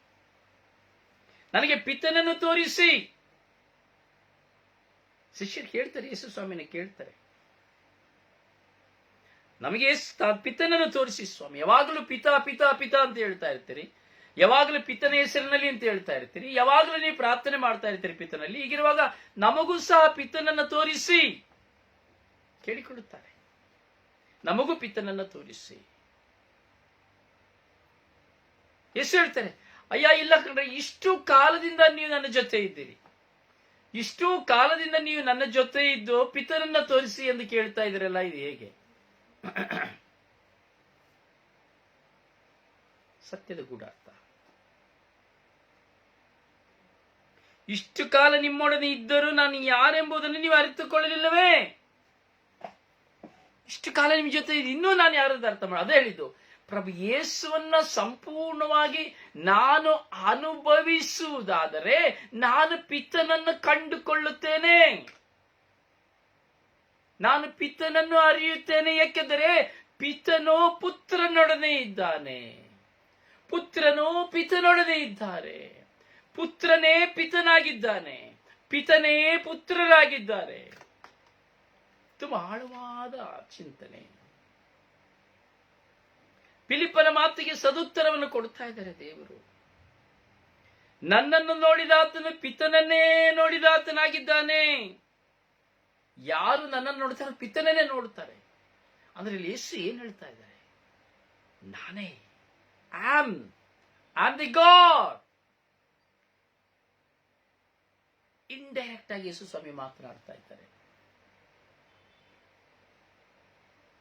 ನನಗೆ ಪಿತನನ್ನು ತೋರಿಸಿ. ಶಿಷ್ಯರು ಕೇಳ್ತಾರೆ, ಯೇಸು ಸ್ವಾಮಿನ ಕೇಳ್ತಾರೆ, ನಮಗೆ ಪಿತನನ್ನು ತೋರಿಸಿ ಸ್ವಾಮಿ. ಯಾವಾಗಲೂ ಪಿತಾ ಪಿತಾ ಪಿತಾ ಅಂತ ಹೇಳ್ತಾ ಇರ್ತೀರಿ, ಯಾವಾಗಲೂ ಪಿತನ ಹೆಸರಿನಲ್ಲಿ ಅಂತ ಹೇಳ್ತಾ ಇರ್ತೀರಿ, ಯಾವಾಗಲೂ ನೀವು ಪ್ರಾರ್ಥನೆ ಮಾಡ್ತಾ ಇರ್ತೀರಿ ಪಿತನಲ್ಲಿ. ಹೀಗಿರುವಾಗ ನಮಗೂ ಸಹ ಪಿತನನ್ನ ತೋರಿಸಿ ಕೇಳಿಕೊಳ್ಳುತ್ತಾರೆ. ನಮಗೂ ಪಿತನನ್ನ ತೋರಿಸಿ. ಎಷ್ಟು ಹೇಳ್ತಾರೆ, ಅಯ್ಯ ಇಲ್ಲ ಕಣ್ರೆ, ಇಷ್ಟು ಕಾಲದಿಂದ ನೀವು ನನ್ನ ಜೊತೆ ಇದ್ದೀರಿ, ಇಷ್ಟು ಕಾಲದಿಂದ ನೀವು ನನ್ನ ಜೊತೆ ಇದ್ದು ಪಿತನನ್ನ ತೋರಿಸಿ ಎಂದು ಕೇಳ್ತಾ ಇದ್ದೀರಲ್ಲ, ಇದು ಹೇಗೆ? ಸತ್ಯದ ಗೂಢಾರ್ಥ. ಇಷ್ಟು ಕಾಲ ನಿಮ್ಮೊಡನೆ ಇದ್ದರೂ ನಾನು ಯಾರೆಂಬುದನ್ನು ನೀವು ಅರಿತುಕೊಳ್ಳಲಿಲ್ಲವೇ? ಇಷ್ಟು ಕಾಲ ನಿಮ್ ಜೊತೆ ಇನ್ನೂ ನಾನು ಯಾರದ್ದು ಅರ್ಥ ಅದೇ ಹೇಳಿದ್ದು, ಪ್ರಭು ಯೇಸುವನ್ನ ಸಂಪೂರ್ಣವಾಗಿ ನಾನು ಅನುಭವಿಸುವುದಾದರೆ ನಾನು ಪಿತನನ್ನು ಕಂಡುಕೊಳ್ಳುತ್ತೇನೆ, ನಾನು ಪಿತನನ್ನು ಅರಿಯುತ್ತೇನೆ. ಏಕೆಂದರೆ ಪಿತನೋ ಪುತ್ರನೊಡನೆ ಇದ್ದಾನೆ, ಪುತ್ರನೋ ಪಿತನೊಡನೆ ಇದ್ದಾರೆ, ಪುತ್ರನೇ ಪಿತನಾಗಿದ್ದಾನೆ, ಪಿತನೇ ಪುತ್ರರಾಗಿದ್ದಾರೆ. ತುಂಬಾ ಆಳವಾದ ಚಿಂತನೆ. ಫಿಲಿಪ್ಪನ ಮಾತಿಗೆ ಸದುತ್ತರವನ್ನು ಕೊಡ್ತಾ ಇದ್ದಾರೆ ದೇವರು. ನನ್ನನ್ನು ನೋಡಿದಾತನು ಪಿತನನ್ನೇ ನೋಡಿದಾತನಾಗಿದ್ದಾನೆ. ಯಾರು ನನ್ನನ್ನು ನೋಡ್ತಾರೋ ಪಿತನನ್ನೇ ನೋಡ್ತಾರೆ. ಅಂದ್ರೆ ಇಲ್ಲಿ ಯೇಸು ಏನ್ ಹೇಳ್ತಾ ಇದ್ದಾರೆ? ನಾನೇ ಆಮ್ ದಿ ಗಾಡ್. ಇಂಡೈರೆಕ್ಟ್ ಆಗಿ ಯೇಸು ಸ್ವಾಮಿ ಮಾತನಾಡ್ತಾ ಇದ್ದಾರೆ.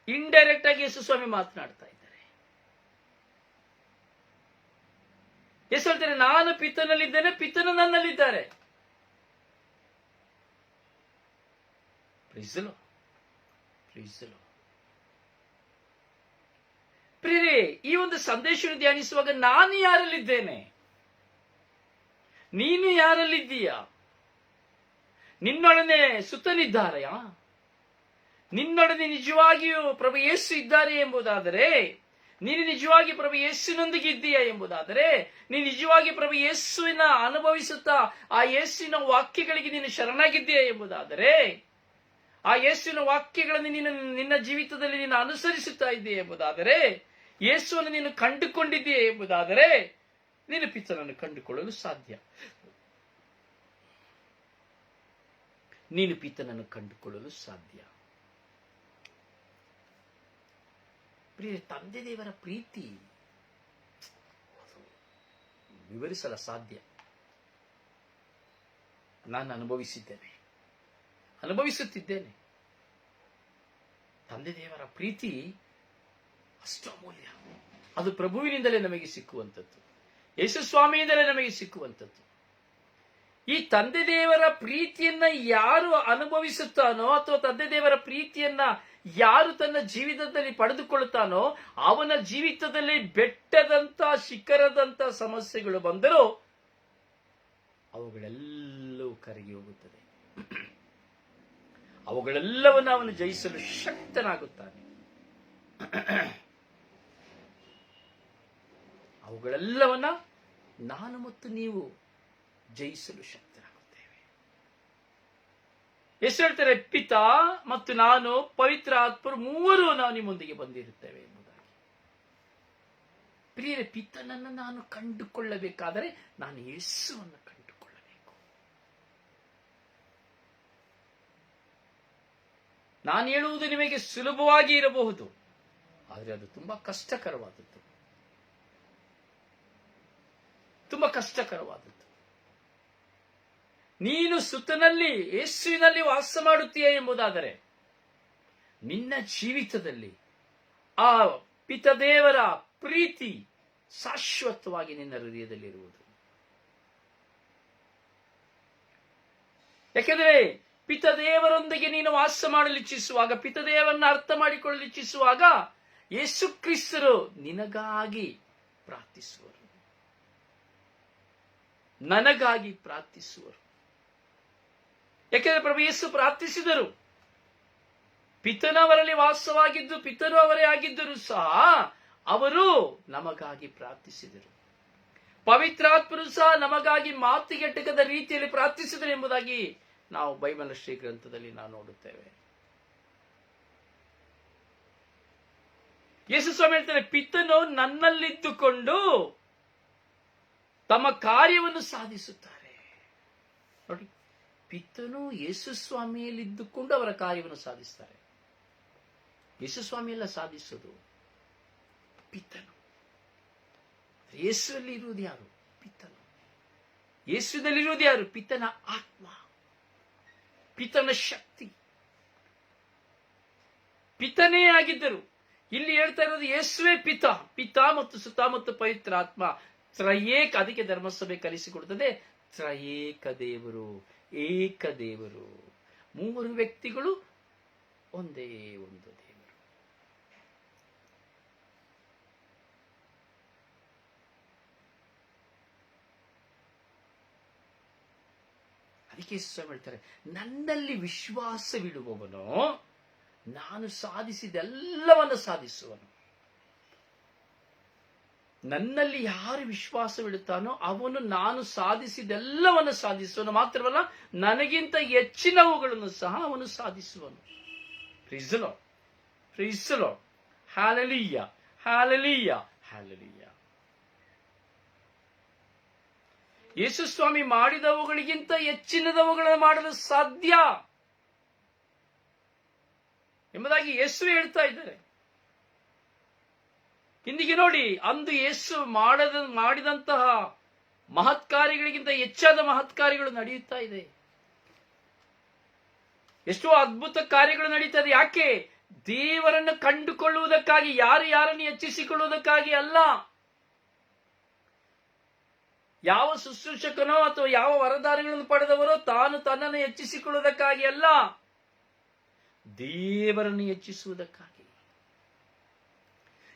ಇಂಡೈರೆಕ್ಟ್ ಆಗಿ ಯೇಸು ಸ್ವಾಮಿ ಮಾತನಾಡ್ತಾ ಇದ್ದಾರೆ. ಯೇಸು ಹೇಳ್ತಾರೆ, ನಾನು ಪಿತನಲ್ಲಿದ್ದೇನೆ, ಪಿತನ ನನ್ನಲ್ಲಿದ್ದಾರೆ. ಪ್ರಿಯರೇ, ಈ ಒಂದು ಸಂದೇಶವನ್ನು ಧ್ಯಾನಿಸುವಾಗ ನಾನು ಯಾರಲ್ಲಿದ್ದೇನೆ, ನೀನು ಯಾರಲ್ಲಿದ್ದೀಯಾ? ನಿನ್ನೊಡನೆ ಸುತ್ತಲಿದ್ದಾರೆಯಾ? ನಿನ್ನೊಡನೆ ನಿಜವಾಗಿಯೂ ಪ್ರಭು ಯೇಸು ಇದ್ದಾರೆ ಎಂಬುದಾದರೆ, ನೀನು ನಿಜವಾಗಿ ಪ್ರಭು ಯೇಸುವಿನೊಂದಿಗೆ ಇದ್ದೀಯಾ ಎಂಬುದಾದರೆ, ನೀನು ನಿಜವಾಗಿ ಪ್ರಭು ಯೇಸುವಿನ ಅನುಭವಿಸುತ್ತಾ ಆ ಯೇಸುವಿನ ವಾಕ್ಯಗಳಿಗೆ ನೀನು ಶರಣಾಗಿದ್ದೀಯಾ ಎಂಬುದಾದರೆ, ಆ ಯೇಸುವಿನ ವಾಕ್ಯಗಳನ್ನು ನೀನು ನಿನ್ನ ಜೀವಿತದಲ್ಲಿ ನೀನು ಅನುಸರಿಸುತ್ತಾ ಇದ್ದೀಯಾ ಎಂಬುದಾದರೆ, ಯೇಸುವನ್ನು ನೀನು ಕಂಡುಕೊಂಡಿದ್ದೀಯಾ ಎಂಬುದಾದರೆ, ನೀನು ಪಿತನನ್ನು ಕಂಡುಕೊಳ್ಳಲು ಸಾಧ್ಯ. ನೀನು ಪಿತನನ್ನು ಕಂಡುಕೊಳ್ಳಲು ಸಾಧ್ಯ. ಪ್ರಿಯ, ತಂದೆ ದೇವರ ಪ್ರೀತಿ ವಿವರಿಸಲು ಸಾಧ್ಯ. ನಾನು ಅನುಭವಿಸಿದ್ದೇನೆ, ಅನುಭವಿಸುತ್ತಿದ್ದೇನೆ. ತಂದೆ ದೇವರ ಪ್ರೀತಿ ಅಷ್ಟು ಅಮೂಲ್ಯ. ಅದು ಪ್ರಭುವಿನಿಂದಲೇ ನಮಗೆ ಸಿಕ್ಕುವಂಥದ್ದು, ಯೇಸು ಸ್ವಾಮಿಯಿಂದಲೇ ನಮಗೆ ಸಿಕ್ಕುವಂಥದ್ದು. ಈ ತಂದೆ ದೇವರ ಪ್ರೀತಿಯನ್ನ ಯಾರು ಅನುಭವಿಸುತ್ತಾನೋ, ಅಥವಾ ತಂದೆ ದೇವರ ಪ್ರೀತಿಯನ್ನ ಯಾರು ತನ್ನ ಜೀವಿತದಲ್ಲಿ ಪಡೆದುಕೊಳ್ಳುತ್ತಾನೋ, ಅವನ ಜೀವಿತದಲ್ಲಿ ಬೆಟ್ಟದಂತ ಶಿಖರದಂತ ಸಮಸ್ಯೆಗಳು ಬಂದರೂ ಅವುಗಳೆಲ್ಲವೂ ಕರಗಿ ಹೋಗುತ್ತದೆ. ಅವುಗಳೆಲ್ಲವನ್ನು ಅವನು ಜಯಿಸಲು ಶಕ್ತನಾಗುತ್ತಾನೆ. ಅವುಗಳೆಲ್ಲವನ್ನ ನಾನು ಮತ್ತು ನೀವು ಜಯಿಸಲು ಶಕ್ತರಾಗುತ್ತೇವೆ. ಎಷ್ಟು ಹೇಳ್ತಾರೆ? ಪಿತಾ ಮತ್ತು ನಾನು, ಪವಿತ್ರ ಆತ್ಮರು ಮೂವರು ನಾವು ನಿಮ್ಮೊಂದಿಗೆ ಬಂದಿರುತ್ತೇವೆ ಎಂಬುದಾಗಿ. ಪ್ರಿಯರೇ, ಪಿತನನ್ನು ನಾನು ಕಂಡುಕೊಳ್ಳಬೇಕಾದರೆ ನಾನು ಯೇಸುವನ್ನು ಕಂಡುಕೊಳ್ಳಬೇಕು. ನಾನು ಹೇಳುವುದು ನಿಮಗೆ ಸುಲಭವಾಗಿ ಇರಬಹುದು, ಆದರೆ ಅದು ತುಂಬಾ ಕಷ್ಟಕರವಾದದ್ದು, ತುಂಬಾ ಕಷ್ಟಕರವಾದದ್ದು. ನೀನು ಸುತ್ತನಲ್ಲಿ ಯೇಸುವಿನಲ್ಲಿ ವಾಸ ಮಾಡುತ್ತೀಯ ಎಂಬುದಾದರೆ, ನಿನ್ನ ಜೀವಿತದಲ್ಲಿ ಆ ಪಿತದೇವರ ಪ್ರೀತಿ ಶಾಶ್ವತವಾಗಿ ನಿನ್ನ ಹೃದಯದಲ್ಲಿರುವುದು. ಯಾಕೆಂದರೆ ಪಿತದೇವರೊಂದಿಗೆ ನೀನು ವಾಸ ಮಾಡಲು ಇಚ್ಛಿಸುವಾಗ, ಪಿತದೇವರನ್ನ ಅರ್ಥ ಮಾಡಿಕೊಳ್ಳಲು ಇಚ್ಛಿಸುವಾಗ, ಯೇಸು ಕ್ರಿಸ್ತರು ನಿನಗಾಗಿ ಪ್ರಾರ್ಥಿಸುವರು, ನನಗಾಗಿ ಪ್ರಾರ್ಥಿಸುವರು. ಯಾಕೆಂದರೆ ಪ್ರಭು ಯೇಸು ಪ್ರಾರ್ಥಿಸಿದರು. ಪಿತನವರಲ್ಲಿ ವಾಸವಾಗಿದ್ದು ಪಿತನು ಅವರೇ ಆಗಿದ್ದರೂ ಸಹ ಅವರು ನಮಗಾಗಿ ಪ್ರಾರ್ಥಿಸಿದರು. ಪವಿತ್ರಾತ್ಮರು ಸಹ ನಮಗಾಗಿ ಮಾತಿಗೆಟಕದ ರೀತಿಯಲ್ಲಿ ಪ್ರಾರ್ಥಿಸಿದರು ಎಂಬುದಾಗಿ ನಾವು ಬೈಬಲ್ ಶ್ರೀ ಗ್ರಂಥದಲ್ಲಿ ನಾವು ನೋಡುತ್ತೇವೆ. ಯೇಸು ಸ್ವಾಮಿ ಹೇಳ್ತಾರೆ, ಪಿತನು ನನ್ನಲ್ಲಿದ್ದುಕೊಂಡು ತಮ್ಮ ಕಾರ್ಯವನ್ನು ಸಾಧಿಸುತ್ತಾರೆ. ನೋಡಿ, ಪಿತನು ಯೇಸು ಸ್ವಾಮಿಯಲ್ಲಿದ್ದುಕೊಂಡು ಅವರ ಕಾರ್ಯವನ್ನು ಸಾಧಿಸ್ತಾರೆ. ಯೇಸು ಸ್ವಾಮಿ ಎಲ್ಲ ಸಾಧಿಸೋದು ಪಿತನು. ಯೇಸುವಲ್ಲಿ ಇರುವುದು ಯಾರು? ಪಿತನು. ಯೇಸುದಲ್ಲಿರುವುದು ಯಾರು? ಪಿತನ ಆತ್ಮ, ಪಿತನ ಶಕ್ತಿ, ಪಿತನೇ ಆಗಿದ್ದರು. ಇಲ್ಲಿ ಹೇಳ್ತಾ ಇರೋದು ಯೇಸುವೇ ಪಿತ, ಪಿತ ಮತ್ತು ಸುತ ಮತ್ತು ಪವಿತ್ರ ಆತ್ಮ ತ್ರಯೇಕ. ಅದಕ್ಕೆ ಧರ್ಮಸಭೆ ಕಲಿಸಿಕೊಡುತ್ತದೆ ತ್ರಯೇಕ ದೇವರು, ಏಕ ದೇವರು. ಮೂವರು ವ್ಯಕ್ತಿಗಳು ಒಂದೇ ಒಂದು ದೇವರು. ಅದಕ್ಕೆ ಸ್ವಾಮಿ ಹೇಳ್ತಾರೆ, ನನ್ನಲ್ಲಿ ವಿಶ್ವಾಸವಿಡುವವನು ನಾನು ಸಾಧಿಸಿದೆಲ್ಲವನ್ನು ಸಾಧಿಸುವನು. ನನ್ನಲ್ಲಿ ಯಾರು ವಿಶ್ವಾಸವಿಡುತ್ತಾನೋ ಅವನು ನಾನು ಸಾಧಿಸಿದೆಲ್ಲವನ್ನು ಸಾಧಿಸುವನು. ಮಾತ್ರವಲ್ಲ, ನನಗಿಂತ ಹೆಚ್ಚಿನವುಗಳನ್ನು ಸಹ ಅವನು ಸಾಧಿಸುವನು. Praise the lord, praise the lord, hallelujah, hallelujah, hallelujah. Yesu ಸ್ವಾಮಿ ಮಾಡಿದವುಗಳಿಗಿಂತ ಹೆಚ್ಚಿನದವುಗಳನ್ನು ಮಾಡಲು ಸಾಧ್ಯ ಎಂಬುದಾಗಿ ಯೇಸು ಹೇಳ್ತಾ ಇದ್ದಾರೆ. ಇಂದಿಗೆ ನೋಡಿ, ಅಂದು ಯೇಸು ಮಾಡಿದಂತಹ ಮಹತ್ಕಾರ್ಯಗಳಿಗಿಂತ ಹೆಚ್ಚಾದ ಮಹತ್ಕಾರ್ಯಗಳು ನಡೆಯುತ್ತಾ ಇದೆ. ಎಷ್ಟೋ ಅದ್ಭುತ ಕಾರ್ಯಗಳು ನಡೀತಾ ಇದೆ. ಯಾಕೆ? ದೇವರನ್ನು ಕಂಡುಕೊಳ್ಳುವುದಕ್ಕಾಗಿ, ಯಾರನ್ನು ಹೆಚ್ಚಿಸಿಕೊಳ್ಳುವುದಕ್ಕಾಗಿ ಅಲ್ಲ. ಯಾವ ಶುಶ್ರೂಷಕನೋ ಅಥವಾ ಯಾವ ವರದಾನಗಳನ್ನು ಪಡೆದವರೋ ತಾನು ತನ್ನನ್ನು ಹೆಚ್ಚಿಸಿಕೊಳ್ಳುವುದಕ್ಕಾಗಿ ಅಲ್ಲ, ದೇವರನ್ನು ಹೆಚ್ಚಿಸುವುದಕ್ಕಾಗಿ.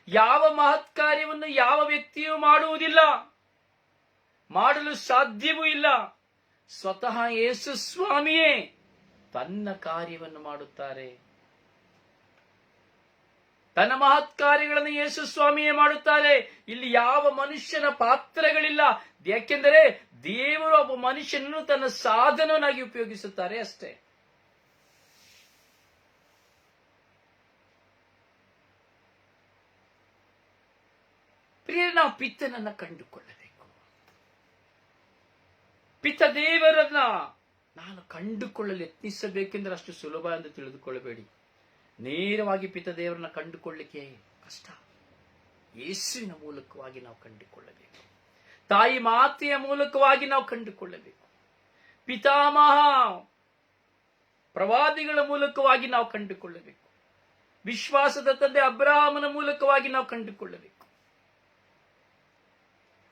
ಯಾವ ಮಹತ್ ಕಾರ್ಯವನ್ನು ಯಾವ ವ್ಯಕ್ತಿಯೂ ಮಾಡುವುದಿಲ್ಲ, ಮಾಡಲು ಸಾಧ್ಯವೂ ಇಲ್ಲ. ಸ್ವತಃ ಯೇಸು ಸ್ವಾಮಿಯೇ ತನ್ನ ಕಾರ್ಯವನ್ನು ಮಾಡುತ್ತಾರೆ. ತನ್ನ ಮಹತ್ ಕಾರ್ಯಗಳನ್ನು ಯೇಸು ಸ್ವಾಮಿಯೇ ಮಾಡುತ್ತಾರೆ. ಇಲ್ಲಿ ಯಾವ ಮನುಷ್ಯನ ಪಾತ್ರಗಳಿಲ್ಲ. ಯಾಕೆಂದರೆ ದೇವರು ಒಬ್ಬ ಮನುಷ್ಯನನ್ನು ತನ್ನ ಸಾಧನವನ್ನಾಗಿ ಉಪಯೋಗಿಸುತ್ತಾರೆ ಅಷ್ಟೇ. ಪ್ರಿಯರೇ, ನಾವು ಪಿತನನ್ನ ಕಂಡುಕೊಳ್ಳಬೇಕು. ಪಿತ ದೇವರನ್ನ ನಾನು ಕಂಡುಕೊಳ್ಳಲು ಯತ್ನಿಸಬೇಕೆಂದ್ರೆ ಅಷ್ಟು ಸುಲಭ ಎಂದು ತಿಳಿದುಕೊಳ್ಳಬೇಡಿ. ನೇರವಾಗಿ ಪಿತ ದೇವರನ್ನ ಕಂಡುಕೊಳ್ಳಲಿಕ್ಕೆ ಕಷ್ಟ. ಯೇಸುವಿನ ಮೂಲಕವಾಗಿ ನಾವು ಕಂಡುಕೊಳ್ಳಬೇಕು. ತಾಯಿ ಮಾತೆಯ ಮೂಲಕವಾಗಿ ನಾವು ಕಂಡುಕೊಳ್ಳಬೇಕು. ಪಿತಾಮಹ ಪ್ರವಾದಿಗಳ ಮೂಲಕವಾಗಿ ನಾವು ಕಂಡುಕೊಳ್ಳಬೇಕು. ವಿಶ್ವಾಸದ ತಂದೆ ಅಬ್ರಹಾಮನ ಮೂಲಕವಾಗಿ ನಾವು ಕಂಡುಕೊಳ್ಳಬೇಕು.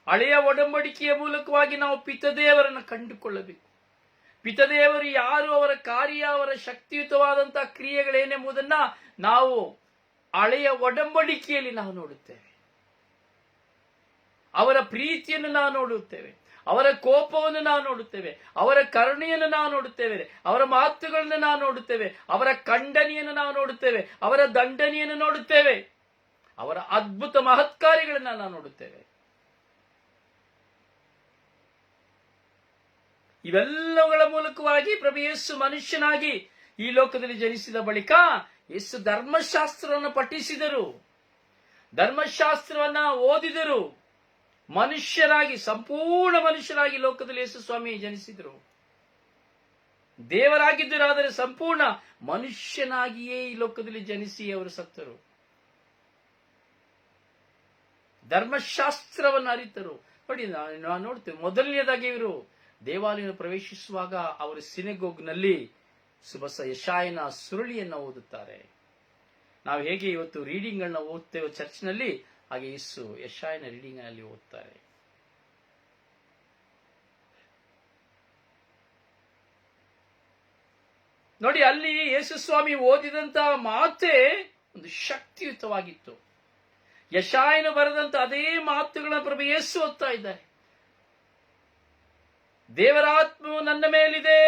ಹಳೆಯ ಒಡಂಬಡಿಕೆಯ ಮೂಲಕವಾಗಿ ನಾವು ಪಿತದೇವರನ್ನು ಕಂಡುಕೊಳ್ಳಬೇಕು. ಪಿತದೇವರು ಯಾರು, ಅವರ ಕಾರ್ಯ, ಅವರ ಶಕ್ತಿಯುತವಾದಂತಹ ಕ್ರಿಯೆಗಳೇನೆಂಬುದನ್ನ ನಾವು ಹಳೆಯ ಒಡಂಬಡಿಕೆಯಲ್ಲಿ ನಾವು ನೋಡುತ್ತೇವೆ. ಅವರ ಪ್ರೀತಿಯನ್ನು ನಾವು ನೋಡುತ್ತೇವೆ, ಅವರ ಕೋಪವನ್ನು ನಾವು ನೋಡುತ್ತೇವೆ, ಅವರ ಕರುಣೆಯನ್ನು ನಾವು ನೋಡುತ್ತೇವೆ, ಅವರ ಮಾತುಗಳನ್ನು ನಾವು ನೋಡುತ್ತೇವೆ, ಅವರ ಖಂಡನೆಯನ್ನು ನಾವು ನೋಡುತ್ತೇವೆ, ಅವರ ದಂಡನೆಯನ್ನು ನೋಡುತ್ತೇವೆ, ಅವರ ಅದ್ಭುತ ಮಹತ್ಕಾರ್ಯಗಳನ್ನು ನಾವು ನೋಡುತ್ತೇವೆ. ಇವೆಲ್ಲವುಗಳ ಮೂಲಕವಾಗಿ ಪ್ರಭು ಯೇಸು ಮನುಷ್ಯನಾಗಿ ಈ ಲೋಕದಲ್ಲಿ ಜನಿಸಿದ ಬಳಿಕ ಯೇಸು ಧರ್ಮಶಾಸ್ತ್ರವನ್ನು ಪಠಿಸಿದರು, ಧರ್ಮಶಾಸ್ತ್ರವನ್ನ ಓದಿದರು. ಮನುಷ್ಯರಾಗಿ, ಸಂಪೂರ್ಣ ಮನುಷ್ಯರಾಗಿ ಲೋಕದಲ್ಲಿ ಯೇಸು ಸ್ವಾಮಿ ಜನಿಸಿದರು. ದೇವರಾಗಿದ್ದರು, ಆದರೆ ಸಂಪೂರ್ಣ ಮನುಷ್ಯನಾಗಿಯೇ ಈ ಲೋಕದಲ್ಲಿ ಜನಿಸಿ ಅವರು ಸತ್ತರು. ಧರ್ಮಶಾಸ್ತ್ರವನ್ನು ಅರಿತರು. ನೋಡಿ, ನಾವು ನೋಡ್ತೇವೆ, ಮೊದಲನೇದಾಗಿ ಇವರು ದೇವಾಲಯ ಪ್ರವೇಶಿಸುವಾಗ ಅವರು ಸಿನೆಗೋಗ್ನಲ್ಲಿ ಯೆಶಾಯನ ಸುರುಳಿಯನ್ನು ಓದುತ್ತಾರೆ. ನಾವು ಹೇಗೆ ಇವತ್ತು ರೀಡಿಂಗ್ ಗಳನ್ನ ಓದ್ತೇವೆ ಚರ್ಚ್ನಲ್ಲಿ, ಹಾಗೆ ಯೇಸು ಯೆಶಾಯನ ರೀಡಿಂಗ್ ನಲ್ಲಿ ಓದ್ತಾರೆ. ನೋಡಿ, ಅಲ್ಲಿ ಯೇಸು ಸ್ವಾಮಿ ಓದಿದಂತಹ ಮಾತೇ ಒಂದು ಶಕ್ತಿಯುತವಾಗಿತ್ತು. ಯೆಶಾಯನ ಬರೆದಂತ ಅದೇ ಮಾತುಗಳನ್ನ ಪ್ರಭು ಯೇಸು ಓದ್ತಾ ಇದ್ದಾರೆ. ದೇವರಾತ್ಮವು ನನ್ನ ಮೇಲಿದೆ,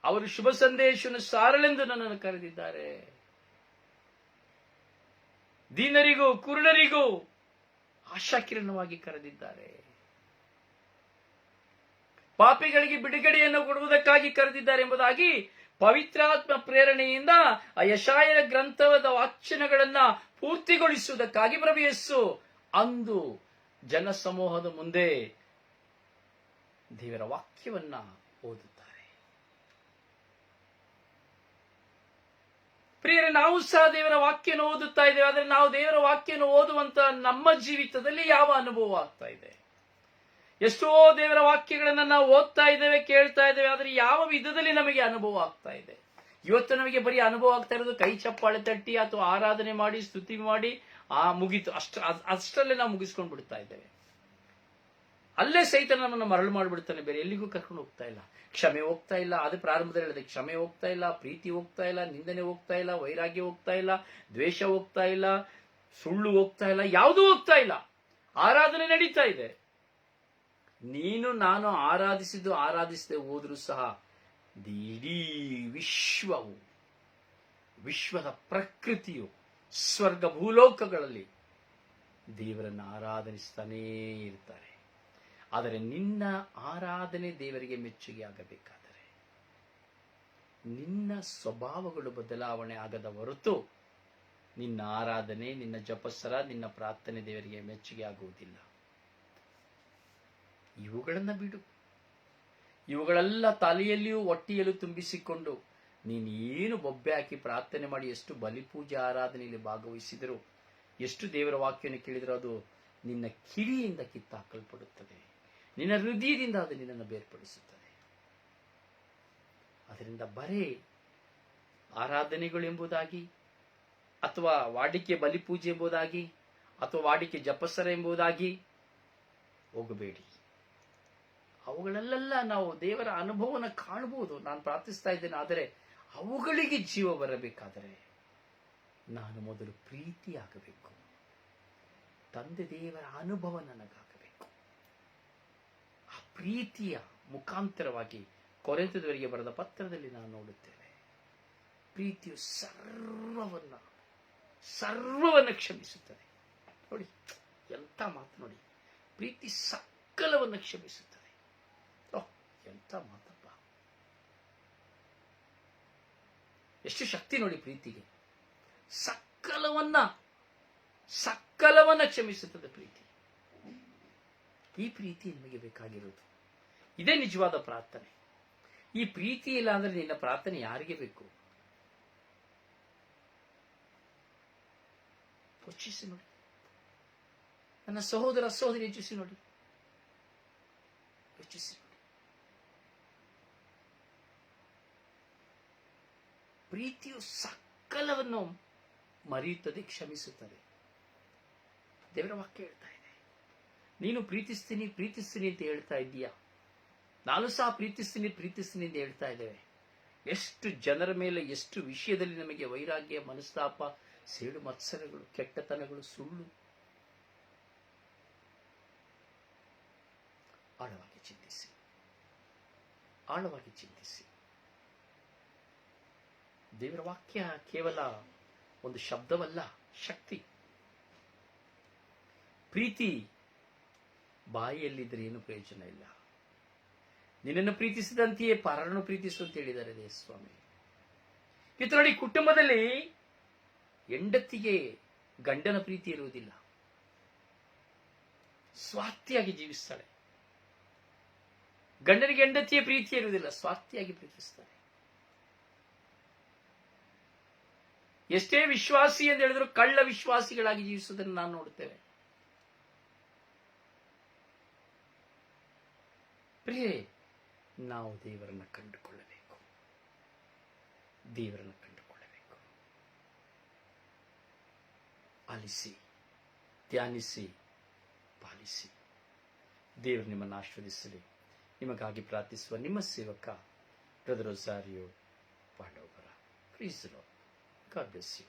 ಅವರು ಶುಭ ಸಂದೇಶವನ್ನು ಸಾರಲೆಂದು ನನ್ನನ್ನು ಕರೆದಿದ್ದಾರೆ. ದೀನರಿಗೂ ಕುರುಡರಿಗೂ ಆಶಾಕಿರಣವಾಗಿ ಕರೆದಿದ್ದಾರೆ. ಪಾಪಿಗಳಿಗೆ ಬಿಡುಗಡೆಯನ್ನು ಕೊಡುವುದಕ್ಕಾಗಿ ಕರೆದಿದ್ದಾರೆ ಎಂಬುದಾಗಿ ಪವಿತ್ರಾತ್ಮ ಪ್ರೇರಣೆಯಿಂದ ಆ ಯೆಶಾಯನ ಗ್ರಂಥದ ವಾಚನಗಳನ್ನ ಪೂರ್ತಿಗೊಳಿಸುವುದಕ್ಕಾಗಿ ಪ್ರಭು ಯೇಸು ಅಂದು ಜನಸಮೂಹದ ಮುಂದೆ ದೇವರ ವಾಕ್ಯವನ್ನ ಓದುತ್ತಾರೆ. ಪ್ರಿಯರೇ, ನಾವು ಸಹ ದೇವರ ವಾಕ್ಯನ ಓದುತ್ತಾ ಇದ್ದೇವೆ. ಆದರೆ ನಾವು ದೇವರ ವಾಕ್ಯನ ಓದುವಂತ ನಮ್ಮ ಜೀವಿತದಲ್ಲಿ ಯಾವ ಅನುಭವ ಆಗ್ತಾ ಇದೆ? ಎಷ್ಟೋ ದೇವರ ವಾಕ್ಯಗಳನ್ನ ನಾವು ಓದ್ತಾ ಇದ್ದೇವೆ, ಕೇಳ್ತಾ ಇದ್ದೇವೆ, ಆದರೆ ಯಾವ ವಿಧದಲ್ಲಿ ನಮಗೆ ಅನುಭವ ಆಗ್ತಾ ಇದೆ? ಇವತ್ತು ನಮಗೆ ಬರೀ ಅನುಭವ ಆಗ್ತಾ ಇರೋದು ಕೈ ಚಪ್ಪಾಳೆ ತಟ್ಟಿ ಅಥವಾ ಆರಾಧನೆ ಮಾಡಿ ಸ್ತುತಿ ಮಾಡಿ ಮುಗೀತು, ಅಷ್ಟರಲ್ಲೇ ನಾವು ಮುಗಿಸ್ಕೊಂಡು ಬಿಡ್ತಾ ಇದ್ದೇವೆ. ಅಲ್ಲೇ ಸೈತಾನ ನಮ್ಮನ್ನು ಮರಳು ಮಾಡಿಬಿಡ್ತಾನೆ, ಬೇರೆ ಎಲ್ಲಿಗೂ ಕರ್ಕೊಂಡು ಹೋಗ್ತಾ ಇಲ್ಲ. ಕ್ಷಮೆ ಹೋಗ್ತಾ ಇಲ್ಲ, ಅದೇ ಪ್ರಾರಂಭದಲ್ಲಿ ಹೇಳಿದೆ, ಕ್ಷಮೆ ಹೋಗ್ತಾ ಇಲ್ಲ, ಪ್ರೀತಿ ಹೋಗ್ತಾ ಇಲ್ಲ, ನಿಂದನೆ ಹೋಗ್ತಾ ಇಲ್ಲ, ವೈರಾಗ್ಯ ಹೋಗ್ತಾ ಇಲ್ಲ, ದ್ವೇಷ ಹೋಗ್ತಾ ಇಲ್ಲ, ಸುಳ್ಳು ಹೋಗ್ತಾ ಇಲ್ಲ, ಯಾವುದೂ ಹೋಗ್ತಾ ಇಲ್ಲ. ಆರಾಧನೆ ನಡೀತಾ ಇದೆ. ನೀನು ನಾನು ಆರಾಧಿಸದೆ ಹೋದ್ರೂ ಸಹ ಇಡೀ ವಿಶ್ವದ ಪ್ರಕೃತಿಯು ಸ್ವರ್ಗ ಭೂಲೋಕಗಳಲ್ಲಿ ದೇವರನ್ನು ಆರಾಧಿಸ್ತಾನೇ ಇರ್ತಾರೆ. ಆದರೆ ನಿನ್ನ ಆರಾಧನೆ ದೇವರಿಗೆ ಮೆಚ್ಚುಗೆ ಆಗಬೇಕಾದರೆ ನಿನ್ನ ಸ್ವಭಾವಗಳು ಬದಲಾವಣೆ ಆಗದ ಹೊರತು ನಿನ್ನ ಆರಾಧನೆ, ನಿನ್ನ ಜಪಸ್ಸರ, ನಿನ್ನ ಪ್ರಾರ್ಥನೆ ದೇವರಿಗೆ ಮೆಚ್ಚುಗೆ ಆಗುವುದಿಲ್ಲ. ಇವುಗಳನ್ನ ಬಿಡು. ಇವುಗಳೆಲ್ಲ ತಲೆಯಲ್ಲಿಯೂ ಹೊಟ್ಟೆಯಲ್ಲೂ ತುಂಬಿಸಿಕೊಂಡು ನೀನು ಏನು ಬೊಬ್ಬೆ ಹಾಕಿ ಪ್ರಾರ್ಥನೆ ಮಾಡಿ ಎಷ್ಟು ಬಲಿಪೂಜೆ ಆರಾಧನೆಯಲ್ಲಿ ಭಾಗವಹಿಸಿದರೂ, ಎಷ್ಟು ದೇವರ ವಾಕ್ಯವನ್ನು ಕೇಳಿದರೂ ಅದು ನಿನ್ನ ಕಿವಿಯಿಂದ ಕಿತ್ತಾಕಲ್ಪಡುತ್ತದೆ, ನಿನ್ನ ಹೃದಯದಿಂದ ಅದು ನಿನ್ನನ್ನು ಬೇರ್ಪಡಿಸುತ್ತದೆ. ಅದರಿಂದ ಬರೇ ಆರಾಧನೆಗಳು ಎಂಬುದಾಗಿ, ಅಥವಾ ವಾಡಿಕೆ ಬಲಿಪೂಜೆ ಎಂಬುದಾಗಿ, ಅಥವಾ ವಾಡಿಕೆ ಜಪಸರ ಎಂಬುದಾಗಿ ಹೋಗಬೇಡಿ. ಅವುಗಳಲ್ಲೆಲ್ಲ ನಾವು ದೇವರ ಅನುಭವನ ಕಾಣಬಹುದು. ನಾನು ಪ್ರಾರ್ಥಿಸ್ತಾ ಇದ್ದೇನೆ, ಆದರೆ ಅವುಗಳಿಗೆ ಜೀವ ಬರಬೇಕಾದರೆ ನಾನು ಮೊದಲು ಪ್ರೀತಿಯಾಗಬೇಕು. ತಂದೆ ದೇವರ ಅನುಭವ ನನಗಾಗಬೇಕು. ಆ ಪ್ರೀತಿಯ ಮುಖಾಂತರವಾಗಿ ಕೊರಿಂಥದವರಿಗೆ ಬರೆದ ಪತ್ರದಲ್ಲಿ ನಾವು ನೋಡುತ್ತೇವೆ, ಪ್ರೀತಿಯು ಸರ್ವವನ್ನ ಕ್ಷಮಿಸುತ್ತದೆ. ನೋಡಿ ಎಂತ ಮಾತು, ನೋಡಿ, ಪ್ರೀತಿ ಸಕಲವನ್ನು ಕ್ಷಮಿಸುತ್ತದೆ. ಎಂತ ಮಾತಪ್ಪ, ಎಷ್ಟು ಶಕ್ತಿ ನೋಡಿ ಪ್ರೀತಿಗೆ. ಸಕಲವನ್ನ ಕ್ಷಮಿಸುತ್ತದೆ ಪ್ರೀತಿ. ಈ ಪ್ರೀತಿ ನಿಮಗೆ ಬೇಕಾಗಿರೋದು. ಇದೇ ನಿಜವಾದ ಪ್ರಾರ್ಥನೆ. ಈ ಪ್ರೀತಿ ಇಲ್ಲ ಅಂದ್ರೆ ನಿನ್ನ ಪ್ರಾರ್ಥನೆ ಯಾರಿಗೆ ಬೇಕು? ಯೋಚಿಸಿ ನೋಡಿ. ನನ್ನ ಸಹೋದರ ಸಹೋದರಿ ಯೋಚಿಸಿ ನೋಡಿ. ಪ್ರೀತಿಯು ಸಕಲವನ್ನು ಮರೆಯುತ್ತದೆ, ಕ್ಷಮಿಸುತ್ತದೆ. ದೇವರ ವಾಕ್ಯ ಹೇಳ್ತಾ ಇದೆ, ನೀನು ಪ್ರೀತಿಸ್ತೀನಿ ಅಂತ ಹೇಳ್ತಾ ಇದ್ದೀಯಾ, ನಾನು ಸಹ ಪ್ರೀತಿಸ್ತೀನಿ ಅಂತ ಹೇಳ್ತಾ ಇದ್ದೇವೆ. ಎಷ್ಟು ಜನರ ಮೇಲೆ, ಎಷ್ಟು ವಿಷಯದಲ್ಲಿ ನಮಗೆ ವೈರಾಗ್ಯ, ಮನಸ್ತಾಪ, ಸೇಡು ಮತ್ಸರಗಳು, ಕೆಟ್ಟತನಗಳು, ಸುಳ್ಳು. ಆಳವಾಗಿ ಚಿಂತಿಸಿ. ದೇವರ ವಾಕ್ಯ ಕೇವಲ ಒಂದು ಶಬ್ದವಲ್ಲ, ಶಕ್ತಿ. ಪ್ರೀತಿ ಬಾಯಿಯಲ್ಲಿದ್ದರೆ ಏನು ಪ್ರಯೋಜನ ಇಲ್ಲ. ನಿನ್ನನ್ನು ಪ್ರೀತಿಸಿದಂತೆಯೇ ಪರರನ್ನು ಪ್ರೀತಿಸು ಅಂತ ಹೇಳಿದ್ದಾರೆ ದೇವಸ್ವಾಮಿ. ಇವತ್ತು ನೋಡಿ, ಕುಟುಂಬದಲ್ಲಿ ಹೆಂಡತಿಗೆ ಗಂಡನ ಪ್ರೀತಿ ಇರುವುದಿಲ್ಲ, ಸ್ವಾರ್ಥಿಯಾಗಿ ಜೀವಿಸ್ತಾಳೆ. ಗಂಡನಿಗೆ ಹೆಂಡತಿಯ ಪ್ರೀತಿ ಇರುವುದಿಲ್ಲ, ಸ್ವಾರ್ಥಿಯಾಗಿ ಪ್ರೀತಿಸ್ತಾರೆ. ಎಷ್ಟೇ ವಿಶ್ವಾಸಿ ಎಂದು ಹೇಳಿದ್ರು ಕಳ್ಳ ವಿಶ್ವಾಸಿಗಳಾಗಿ ಜೀವಿಸುವುದನ್ನು ನಾವು ನೋಡುತ್ತೇವೆ. ಪ್ರಿಯರೇ, ನಾವು ದೇವರನ್ನು ಕಂಡುಕೊಳ್ಳಬೇಕು. ಆಲಿಸಿ, ಧ್ಯಾನಿಸಿ, ಪಾಲಿಸಿ. ದೇವರು ನಿಮ್ಮನ್ನು ಆಶೀರ್ವದಿಸಲಿ. ನಿಮಗಾಗಿ ಪ್ರಾರ್ಥಿಸುವ ನಿಮ್ಮ ಸೇವಕ brother Rosario Pandavapura. Please lord, God bless you.